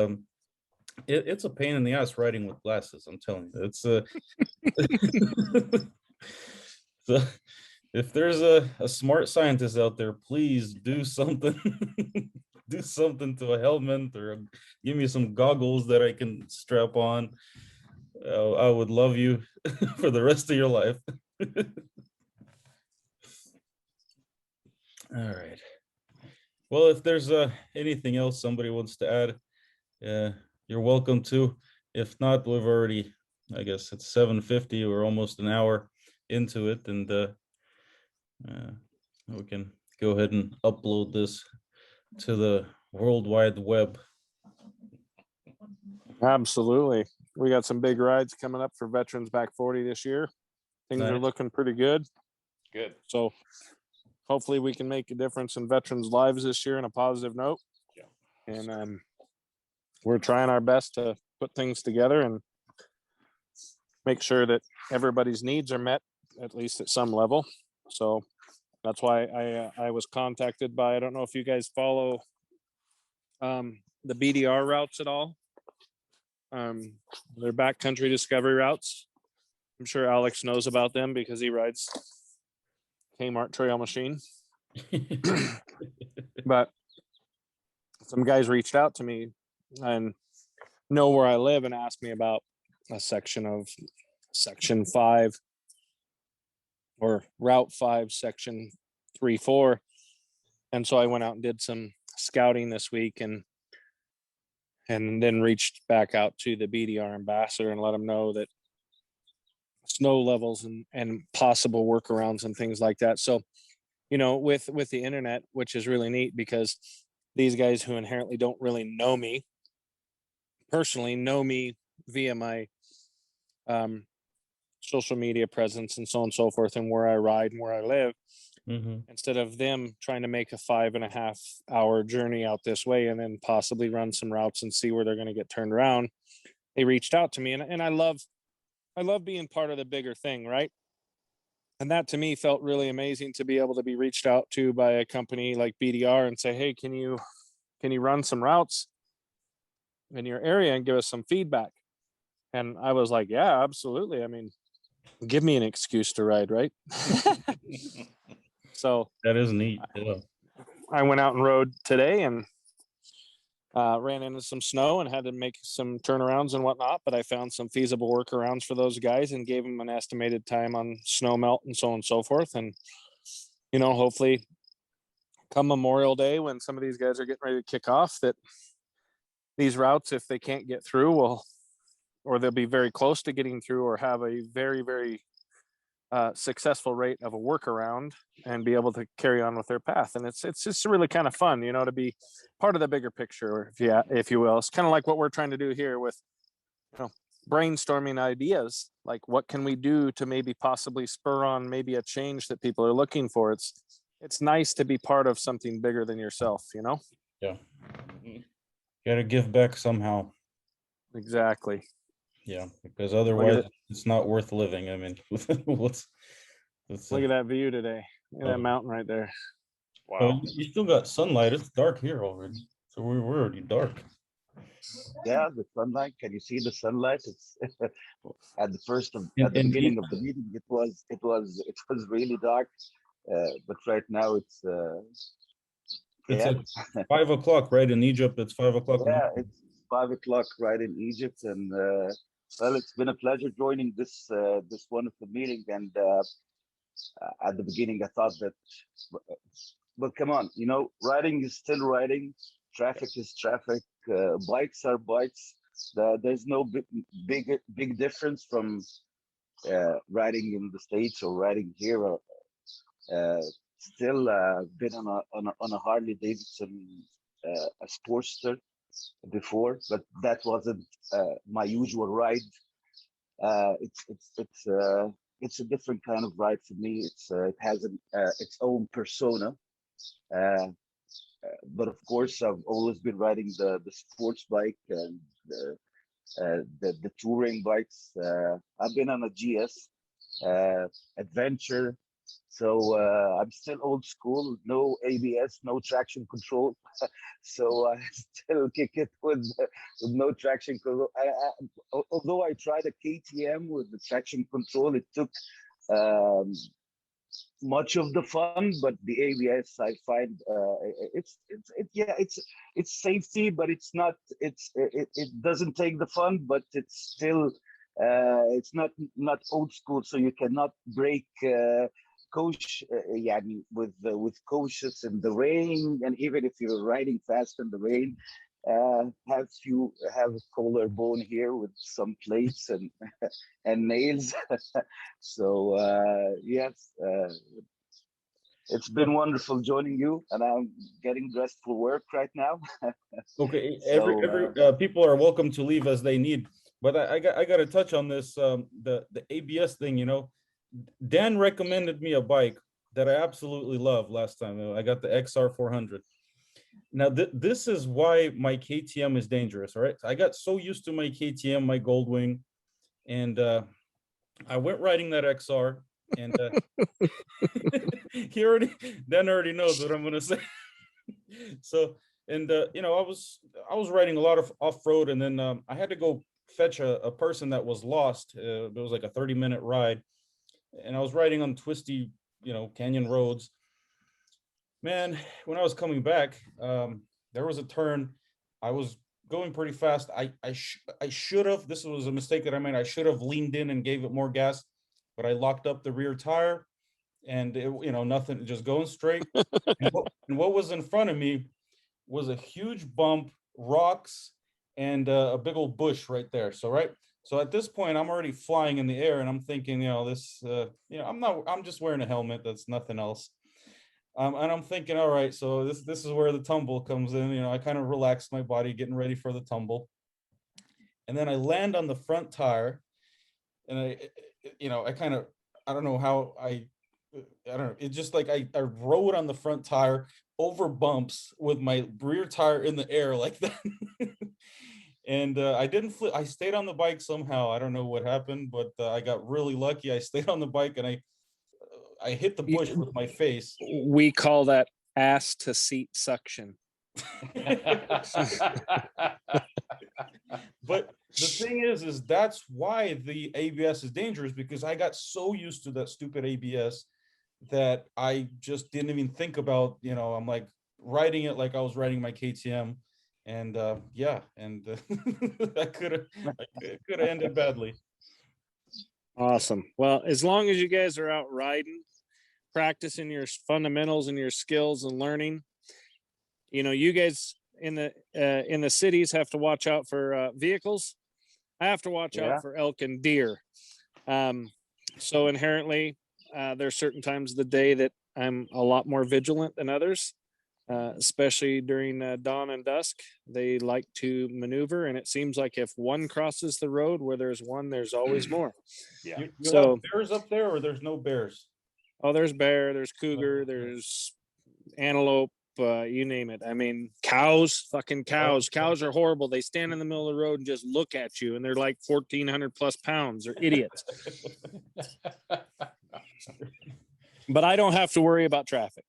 it's a pain in the ass riding with glasses. I'm telling you, it's so if there's a smart scientist out there, please do something. do something to a helmet or give me some goggles that I can strap on. I would love you for the rest of your life. All right. Well, if there's anything else somebody wants to add, you're welcome to. If not, we've already, I guess it's 7:50. We're almost an hour into it, and we can go ahead and upload this to the World Wide Web. Absolutely. We got some big rides coming up for Veterans Back 40 this year. Things are Nice. looking pretty good. Good. So hopefully we can make a difference in veterans' lives this year in a positive note. Yeah. And we're trying our best to put things together and make sure that everybody's needs are met, at least at some level. So that's why I was contacted by, I don't know if you guys follow the BDR routes at all. They're backcountry discovery routes. I'm sure Alex knows about them because he rides Kmart trail machine. But some guys reached out to me and know where I live and asked me about a section of section 5 or route 5, section 3-4. And so I went out and did some scouting this week and then reached back out to the BDR ambassador and let them know that snow levels and possible workarounds and things like that. So, you know, with the internet, which is really neat because these guys who inherently don't really know me personally know me via my social media presence and so on and so forth, and where I ride and where I live. Mhm. Instead of them trying to make a 5.5 hour journey out this way and then possibly run some routes and see where they're going to get turned around, they reached out to me, and I love being part of the bigger thing, right? And that to me felt really amazing to be able to be reached out to by a company like BDR and say, hey, can you run some routes in your area and give us some feedback? And I was like, yeah, absolutely. I mean, give me an excuse to ride, right? So That is neat. Yeah. I went out and rode today and ran into some snow and had to make some turnarounds and whatnot, but I found some feasible workarounds for those guys and gave them an estimated time on snow melt and so on and so forth. And, you know, hopefully come Memorial Day when some of these guys are getting ready to kick off, that these routes, if they can't get through, or they'll be very close to getting through or have a very, very successful rate of a workaround and be able to carry on with their path. And it's just really kind of fun, you know, to be part of the bigger picture, if you will. It's kind of like what we're trying to do here with, you know, brainstorming ideas, like what can we do to maybe possibly spur on maybe a change that people are looking for. It's nice to be part of something bigger than yourself, you know? Yeah. Gotta give back somehow. Exactly. Yeah, because otherwise it's not worth living. I mean, what's Look at that view today. Look at that mountain right there. Wow. you still got sunlight. It's dark here already. So we're already dark. Yeah, the sunlight. Can you see the sunlight? It's at And, at the and beginning of the meeting. It was really dark, but right now it's it's yeah. at 5 o'clock, right? In Egypt, it's 5 o'clock. Yeah, it's 5 o'clock right in Egypt, and well, it's been a pleasure joining this wonderful meeting. And at the beginning, I thought that, but come on, you know, riding is still riding, traffic is traffic, bikes are bikes. There's no big difference from riding in the States or riding here. Uh, Still been on a Harley Davidson, a Sportster before, but that wasn't my usual ride. It's a different kind of ride for me. It has its own persona. Uh, but of course, I've always been riding the sports bike and the touring bikes. I've been on a GS adventure. So I'm still old school, no ABS, no traction control. So I still kick it with no traction control. Although I tried a KTM with the traction control, it took um, much of the fun, but the ABS I find yeah, it's safety, but it's not it doesn't take the fun, but it's still it's not old school, so you cannot break coach yeah, with cautious in the rain, and even if you're riding fast in the rain, have a collarbone here with some plates and and nails. So yes, it's Yeah. been wonderful joining you, and I'm getting dressed for work right now. Okay, So people are welcome to leave as they need, but I got to touch on this the ABS thing. You know, Dan recommended me a bike that I absolutely love last time. I got the XR 400. Now this is why my KTM is dangerous. All right, I got so used to my KTM, my Goldwing, and I went riding that XR, and he already Dan already knows what I'm gonna say. So, and you know, I was riding a lot of off road, and then I had to go fetch a person that was lost. It was like a 30-minute ride, and I was riding on twisty, you know, canyon roads. Man, when I was coming back, there was a turn. I was going pretty fast. I should have. This was a mistake that I made. I should have leaned in and gave it more gas, but I locked up the rear tire, and it, you know, nothing, just going straight. And what was in front of me was a huge bump, rocks, and a big old bush right there. So right. So at this point, I'm already flying in the air, and I'm thinking, you know, this, you know, I'm just wearing a helmet. That's nothing else. And I'm thinking, all right, so this is where the tumble comes in. You know, I kind of relaxed my body, getting ready for the tumble, and then I land on the front tire, and you know, I don't know how I don't know. It's just like I rode on the front tire over bumps with my rear tire in the air like that. And I didn't flip. I stayed on the bike somehow. I don't know what happened, but I got really lucky. I stayed on the bike, and I hit the bush with my face. We call that ass to seat suction. But the thing is that's why the ABS is dangerous, because I got so used to that stupid ABS that I just didn't even think about, you know, I'm like riding it like I was riding my KTM. And yeah, and that could have ended badly. Awesome. Well, as long as you guys are out riding, practicing your fundamentals and your skills and learning, you know, you guys in the cities have to watch out for vehicles. I have to watch yeah, out for elk and deer. So inherently, there's certain times of the day that I'm a lot more vigilant than others, especially during dawn and dusk. They like to maneuver, and it seems like if one crosses the road where there's one, there's always more. Yeah. You So, have bears up there, or there's no bears? oh, there's bear, there's cougar, there's antelope, you name it. I mean, cows, fucking cows. Cows are horrible. They stand in the middle of the road and just look at you, and they're like 1,400 plus pounds. They're idiots. But I don't have to worry about traffic.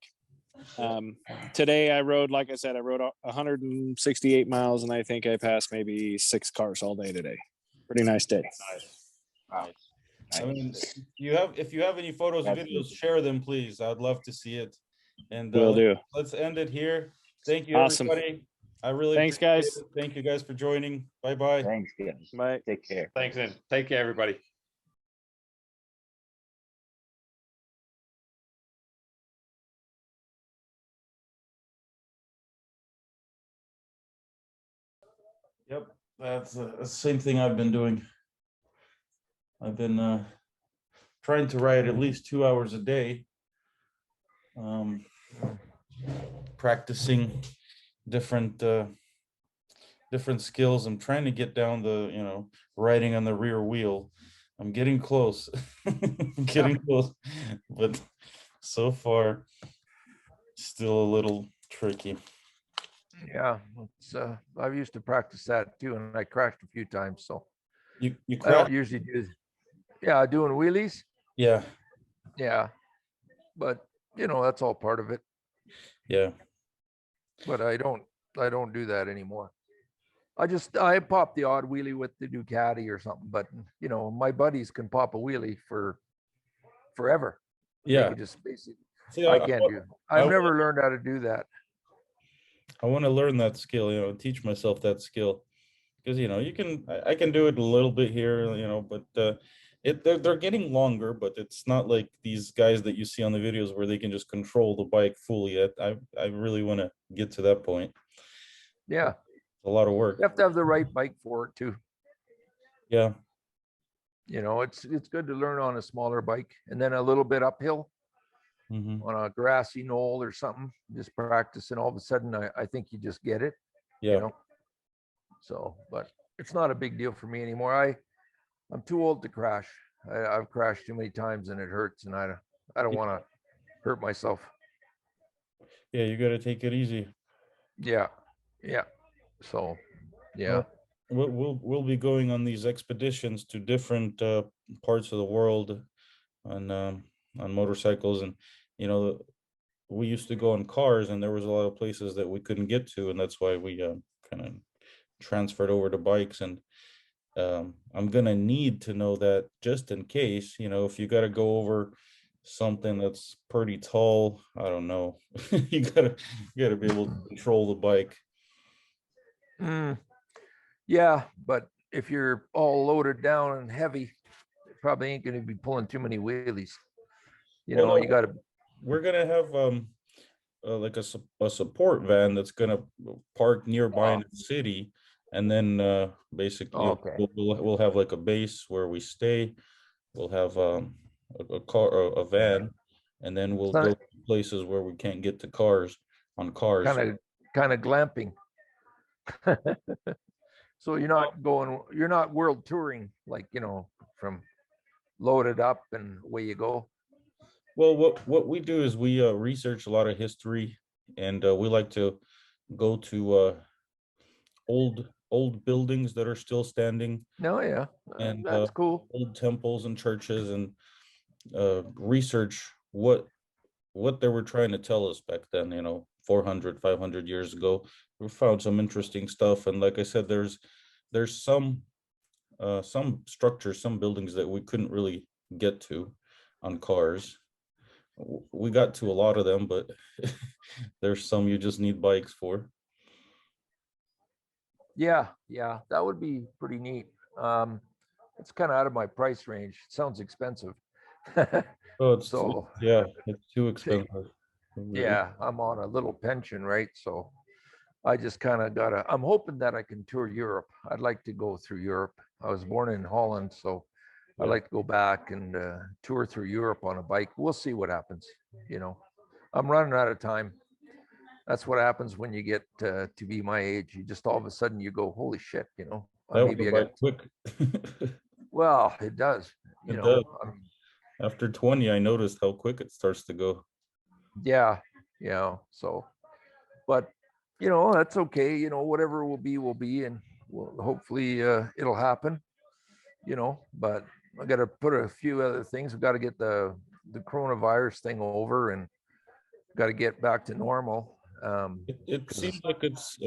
Today I rode, like I said, I rode 168 miles, and I think I passed maybe 6 cars all day today. Pretty nice day. Nice. wow, I mean, nice. if you have any photos or That's videos, share them, please. I'd love to see it. And Will do. let's end it here. Thank you, Awesome. everybody. I really Thanks, appreciate guys. it. Thank you guys for joining. Bye-bye. Thanks, guys. Bye. Take care. Thanks, and take care, everybody. Yep, that's the same thing I've been doing. I've been trying to ride at least 2 hours a day, practicing different different skills. I'm trying to get down the, you know, riding on the rear wheel. I'm getting close. I'm getting close, but so far still a little tricky. Yeah, it's I've used to practice that too, and I crashed a few times. So You I don't crash? usually do. Yeah, doing wheelies. Yeah, Yeah, but you know that's all part of it. yeah. But I don't do that anymore. I pop the odd wheelie with the Ducati or something, but you know my buddies can pop a wheelie for forever. They Yeah. could just basically, See, I can't do. I've I never learned how to do that. I want to learn that skill, teach myself that skill, because you can I can do it a little bit here, but they're getting longer, but it's not like these guys that you see on the videos where they can just control the bike fully. I really want to get to that point. Yeah, It's a lot of work. you have to have the right bike for it too. Yeah. It's good to learn on a smaller bike, and then a little bit uphill Hmm. on a grassy knoll or something. Just practice, and all of a sudden, I think you just get it. You Yeah. know. So, but it's not a big deal for me anymore. I'm too old to crash. I've crashed too many times, and it hurts, and I don't want to hurt myself. Yeah, you got to take it easy. Yeah, yeah. So, yeah. We'll be going on these expeditions to different parts of the world on motorcycles, and you know we used to go in cars, and there was a lot of places that we couldn't get to, and that's why we kind of transferred over to bikes. And I'm gonna need to know that just in case, if you got to go over something that's pretty tall, I don't know, you gotta be able to control the bike. Mm, yeah, but if you're all loaded down and heavy, it probably ain't going to be pulling too many wheelies. Well, no, You got to. we're gonna have like a support van that's gonna park nearby in the city, and then basically Okay. we'll have like a base where we stay. We'll have a car, a van, and then we'll go to places where we can't get to cars on cars. Kind of glamping. So you're not world touring, like, from loaded up and away you go. Well, what we do is we research a lot of history, and we like to go to old buildings that are still standing, No, yeah, and that's cool. old temples and churches, and research what they were trying to tell us back then, 400, 500 years ago. We found some interesting stuff, and like I said, there's some structures, some buildings that we couldn't really get to on cars. We got to a lot of them, but there's some you just need bikes for. Yeah, that would be pretty neat. It's kind of out of my price range. It sounds expensive. Oh, So, yeah, it's too expensive. yeah, I'm on a little pension, right? So I just kind of I'm hoping that I can tour Europe. I'd like to go through Europe. I was born in Holland, so I'd Yeah. like to go back and tour through Europe on a bike. We'll see what happens. I'm running out of time. That's what happens when you get to be my age. You just all of a sudden you go, holy shit, That maybe I went got. by quick. Well, it does. It does. I mean, After 20, I noticed how quick it starts to go. yeah, so, but that's okay. Whatever will be, and hopefully it'll happen. But I got to put a few other things. We've got to get the coronavirus thing over, and got to get back to normal. It seems like it's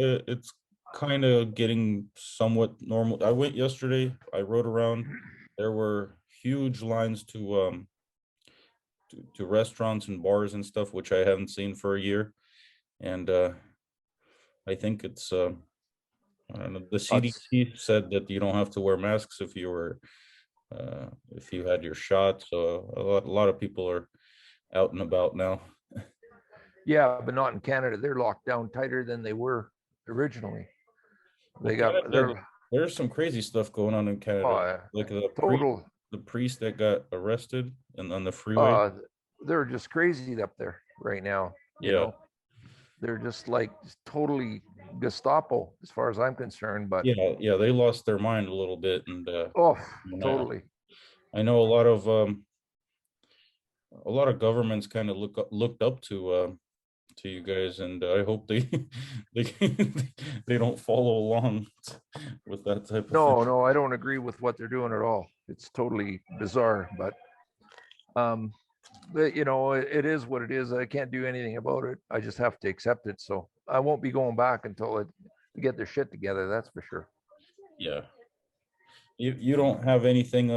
kind of getting somewhat normal. I went yesterday. I rode around. There were huge lines to restaurants and bars and stuff, which I haven't seen for a year. And I think it's I don't know. The That's CDC said that you don't have to wear masks if you had your shot. So a lot of people are out and about now. Yeah, but not in Canada. They're locked down tighter than they were originally. Well, They got Canada, they're there's some crazy stuff going on in Canada, like total. the priest that got arrested and on the freeway. They're just crazy up there right now. Yeah, They're just like totally Gestapo as far as I'm concerned. But yeah, they lost their mind a little bit, and oh, and totally. I know a lot of governments kind of looked up to you guys, and I hope they they they don't follow along with that type of thing. No, I don't agree with what they're doing at all. It's totally bizarre, um, but it is what it is. I can't do anything about it. I just have to accept it. So I won't be going back until they get their shit together. That's for sure. Yeah, you don't have anything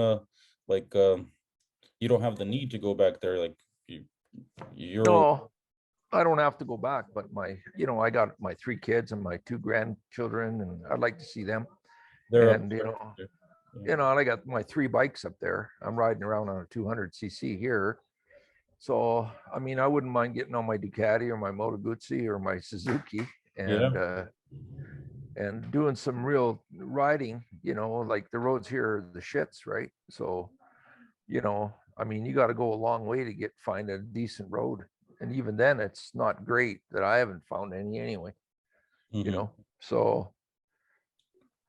like you don't have the need to go back there, like You're No, I don't have to go back, but I got my 3 kids and my 2 grandchildren, and I'd like to see them. they're up And, there. and I got my 3 bikes up there. I'm riding around on a 200cc here. So, I mean, I wouldn't mind getting on my Ducati or my Moto Guzzi or my Suzuki Yeah. and doing some real riding, like the roads here are the shits, right? So, I mean, you got to go a long way to find a decent road. And even then it's not great that I haven't found any anyway, Mhm. So,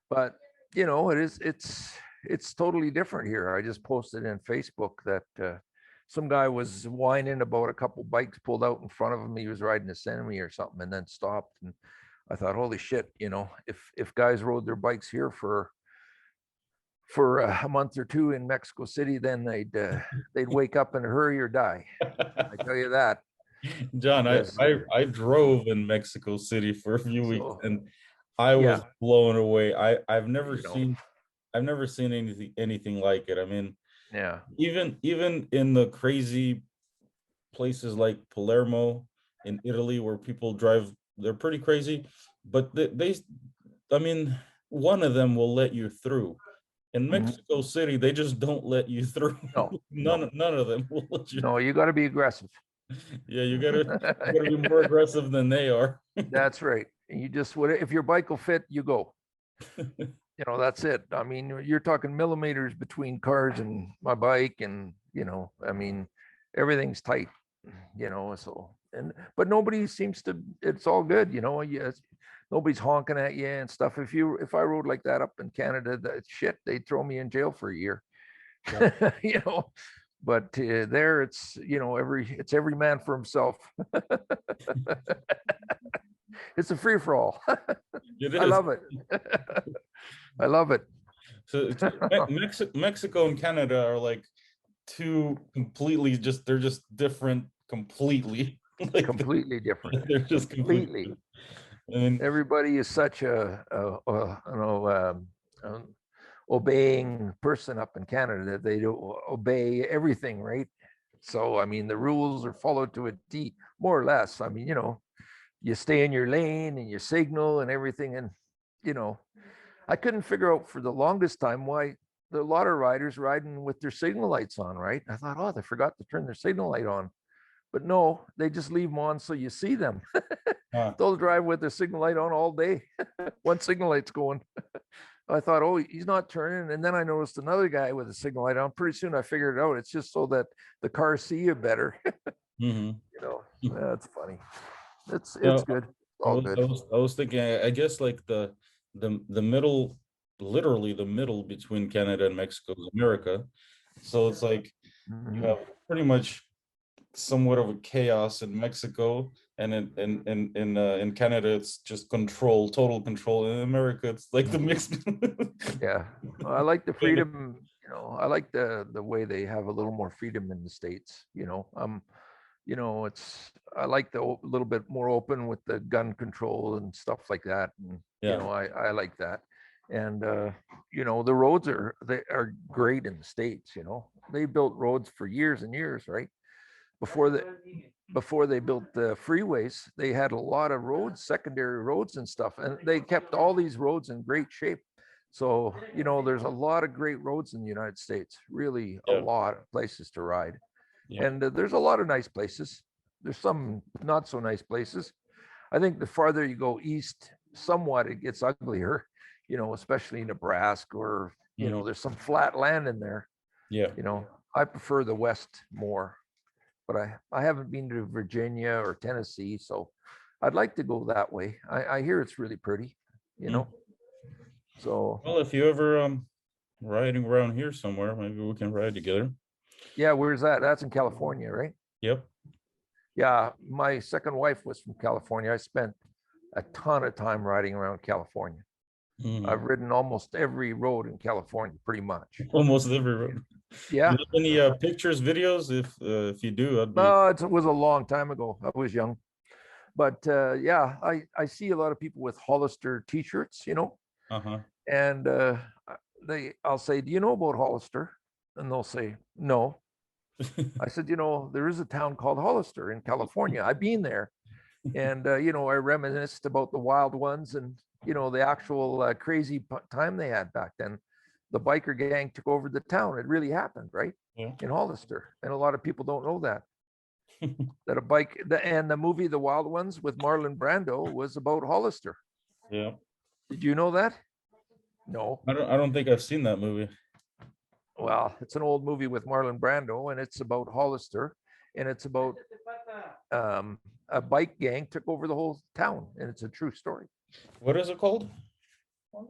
but it's totally different here. I just posted in Facebook that some guy was whining about a couple bikes pulled out in front of him. He was riding a semi or something and then stopped. And I thought, holy shit, if guys rode their bikes here for a month or 2 in Mexico City, then they'd wake up in a hurry or die. I tell you that. John, Because I drove in Mexico City for a few weeks so and I was yeah, blown away. I've never you know, seen anything like it. I mean, yeah, even in the crazy places like Palermo in Italy where people drive, they're pretty crazy, but I mean, one of them will let you through. In mhm. Mexico City, they just don't let you through. No, no, None of them will let you. no, you got to be aggressive. Yeah, you gotta be more aggressive than they are. That's right. You just would, if your bike will fit, you go. That's it. I mean, you're talking millimeters between cars and my bike, and I mean, everything's tight. So but nobody seems to. It's all good. Yes, nobody's honking at you and stuff. If I rode like that up in Canada, that shit, they'd throw me in jail for a year. Yeah. But there, it's it's every man for himself. It's a free for all. It I is. love it. I love it. So Mexico and Canada are like two completely they're just different completely. Like Completely different. they're just Completely. completely. I mean, Everybody is such obeying person up in Canada that they do obey everything, right? So I mean, the rules are followed to a T, more or less. I mean, you stay in your lane and you signal and everything, and you know, I couldn't figure out for the longest time why a lot of riders riding with their signal lights on, right? I thought, oh, they forgot to turn their signal light on. But no, they just leave them on so you see them. uh, They'll drive with their signal light on all day. One signal light's going. I thought, oh, he's not turning. And then I noticed another guy with a signal light on. Pretty soon I figured it out. It's just so that the cars see you better. mhm. That's funny. It's So good. All good. I was thinking, I guess like the middle, literally the middle between Canada and Mexico is America. So it's like you Mhm. have pretty much somewhat of a chaos in Mexico, and in Canada it's just control, total control. In America, it's like the mix. Yeah. I like the freedom, I like the way they have a little more freedom in the States, I like the little bit more open with the gun control and stuff like that. And, Yeah, I like that. And, the roads they are great in the States, they built roads for years and years, right? Before they built the freeways, they had a lot of roads, secondary roads and stuff, and they kept all these roads in great shape. So, there's a lot of great roads in the United States, really a yeah, lot of places to ride. yeah. And there's a lot of nice places. There's some not so nice places. I think the farther you go east, somewhat it gets uglier, especially Nebraska, or, Mhm. there's some flat land in there. Yeah. I prefer the West more, but I haven't been to Virginia or Tennessee, so I'd like to go that way. I hear it's really pretty, you Mm. know. So Well, if you ever riding around here somewhere, maybe we can ride together. yeah, where's that? That's in California, right? Yep. Yeah, my second wife was from California. I spent a ton of time riding around California. Mhm. I've ridden almost every road in California, pretty much. Almost every road. Do you Yeah. have any pictures, videos? If you do, I'd be. No, it was a long time ago. I was young. But yeah, I see a lot of people with Hollister t-shirts, Uh-huh. and I'll say, do you know about Hollister? And they'll say, no. I said, you know, there is a town called Hollister in California. I've been there. And, you know, I reminisced about the wild ones and, you know, the actual crazy time they had back then. The biker gang took over the town. It really happened, right? Yeah. In Hollister. And a lot of people don't know that. That a bike, and the movie The Wild Ones with Marlon Brando was about Hollister. Yeah. Did you know that? No. I don't think I've seen that movie. Well, it's an old movie with Marlon Brando, and it's about Hollister, and it's about a bike gang took over the whole town, and it's a true story. What is it called?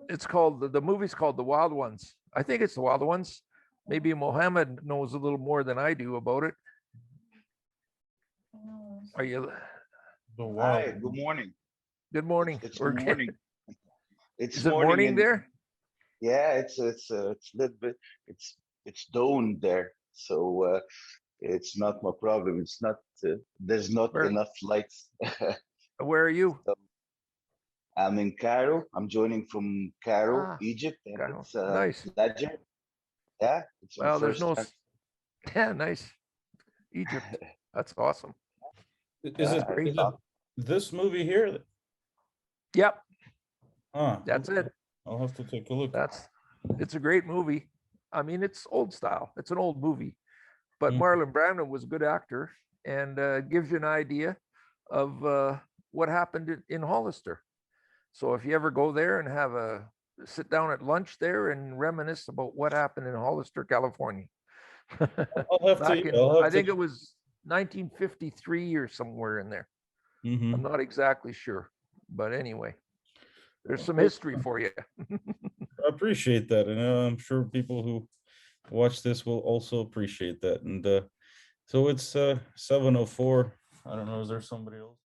It's called the movie's called The Wild Ones. I think it's The Wild Ones. Maybe Mohammed knows a little more than I do about it. Are you? The Hi, Wild. good morning. Good morning. It's Or- morning. It's Is it morning and- there? Yeah, it's a little bit. It's dawn there, so it's not my problem. It's not. There's not Where- enough lights. Where are you? I'm in Cairo. I'm joining from Cairo, Ah, Egypt, and Cairo. it's Nice. legend. Yeah, it's my Well, there's first no. time. Yeah, nice. Egypt. That's awesome. Is it, I is it thought- this movie here? Yep, Huh. that's it. I'll have to take a look. It's a great movie. I mean, it's old style. It's an old movie, but Mm. Marlon Brando was a good actor and gives you an idea of what happened in Hollister. So if you ever go there and have a sit down at lunch there and reminisce about what happened in Hollister, California. I'll have Back to. in, I'll have I think to. it was 1953 or somewhere in there. Mhm. I'm not exactly sure, but anyway, there's some history for you. I appreciate that, and I'm sure people who watch this will also appreciate that. And so it's 7:04. I don't know. Is there somebody else?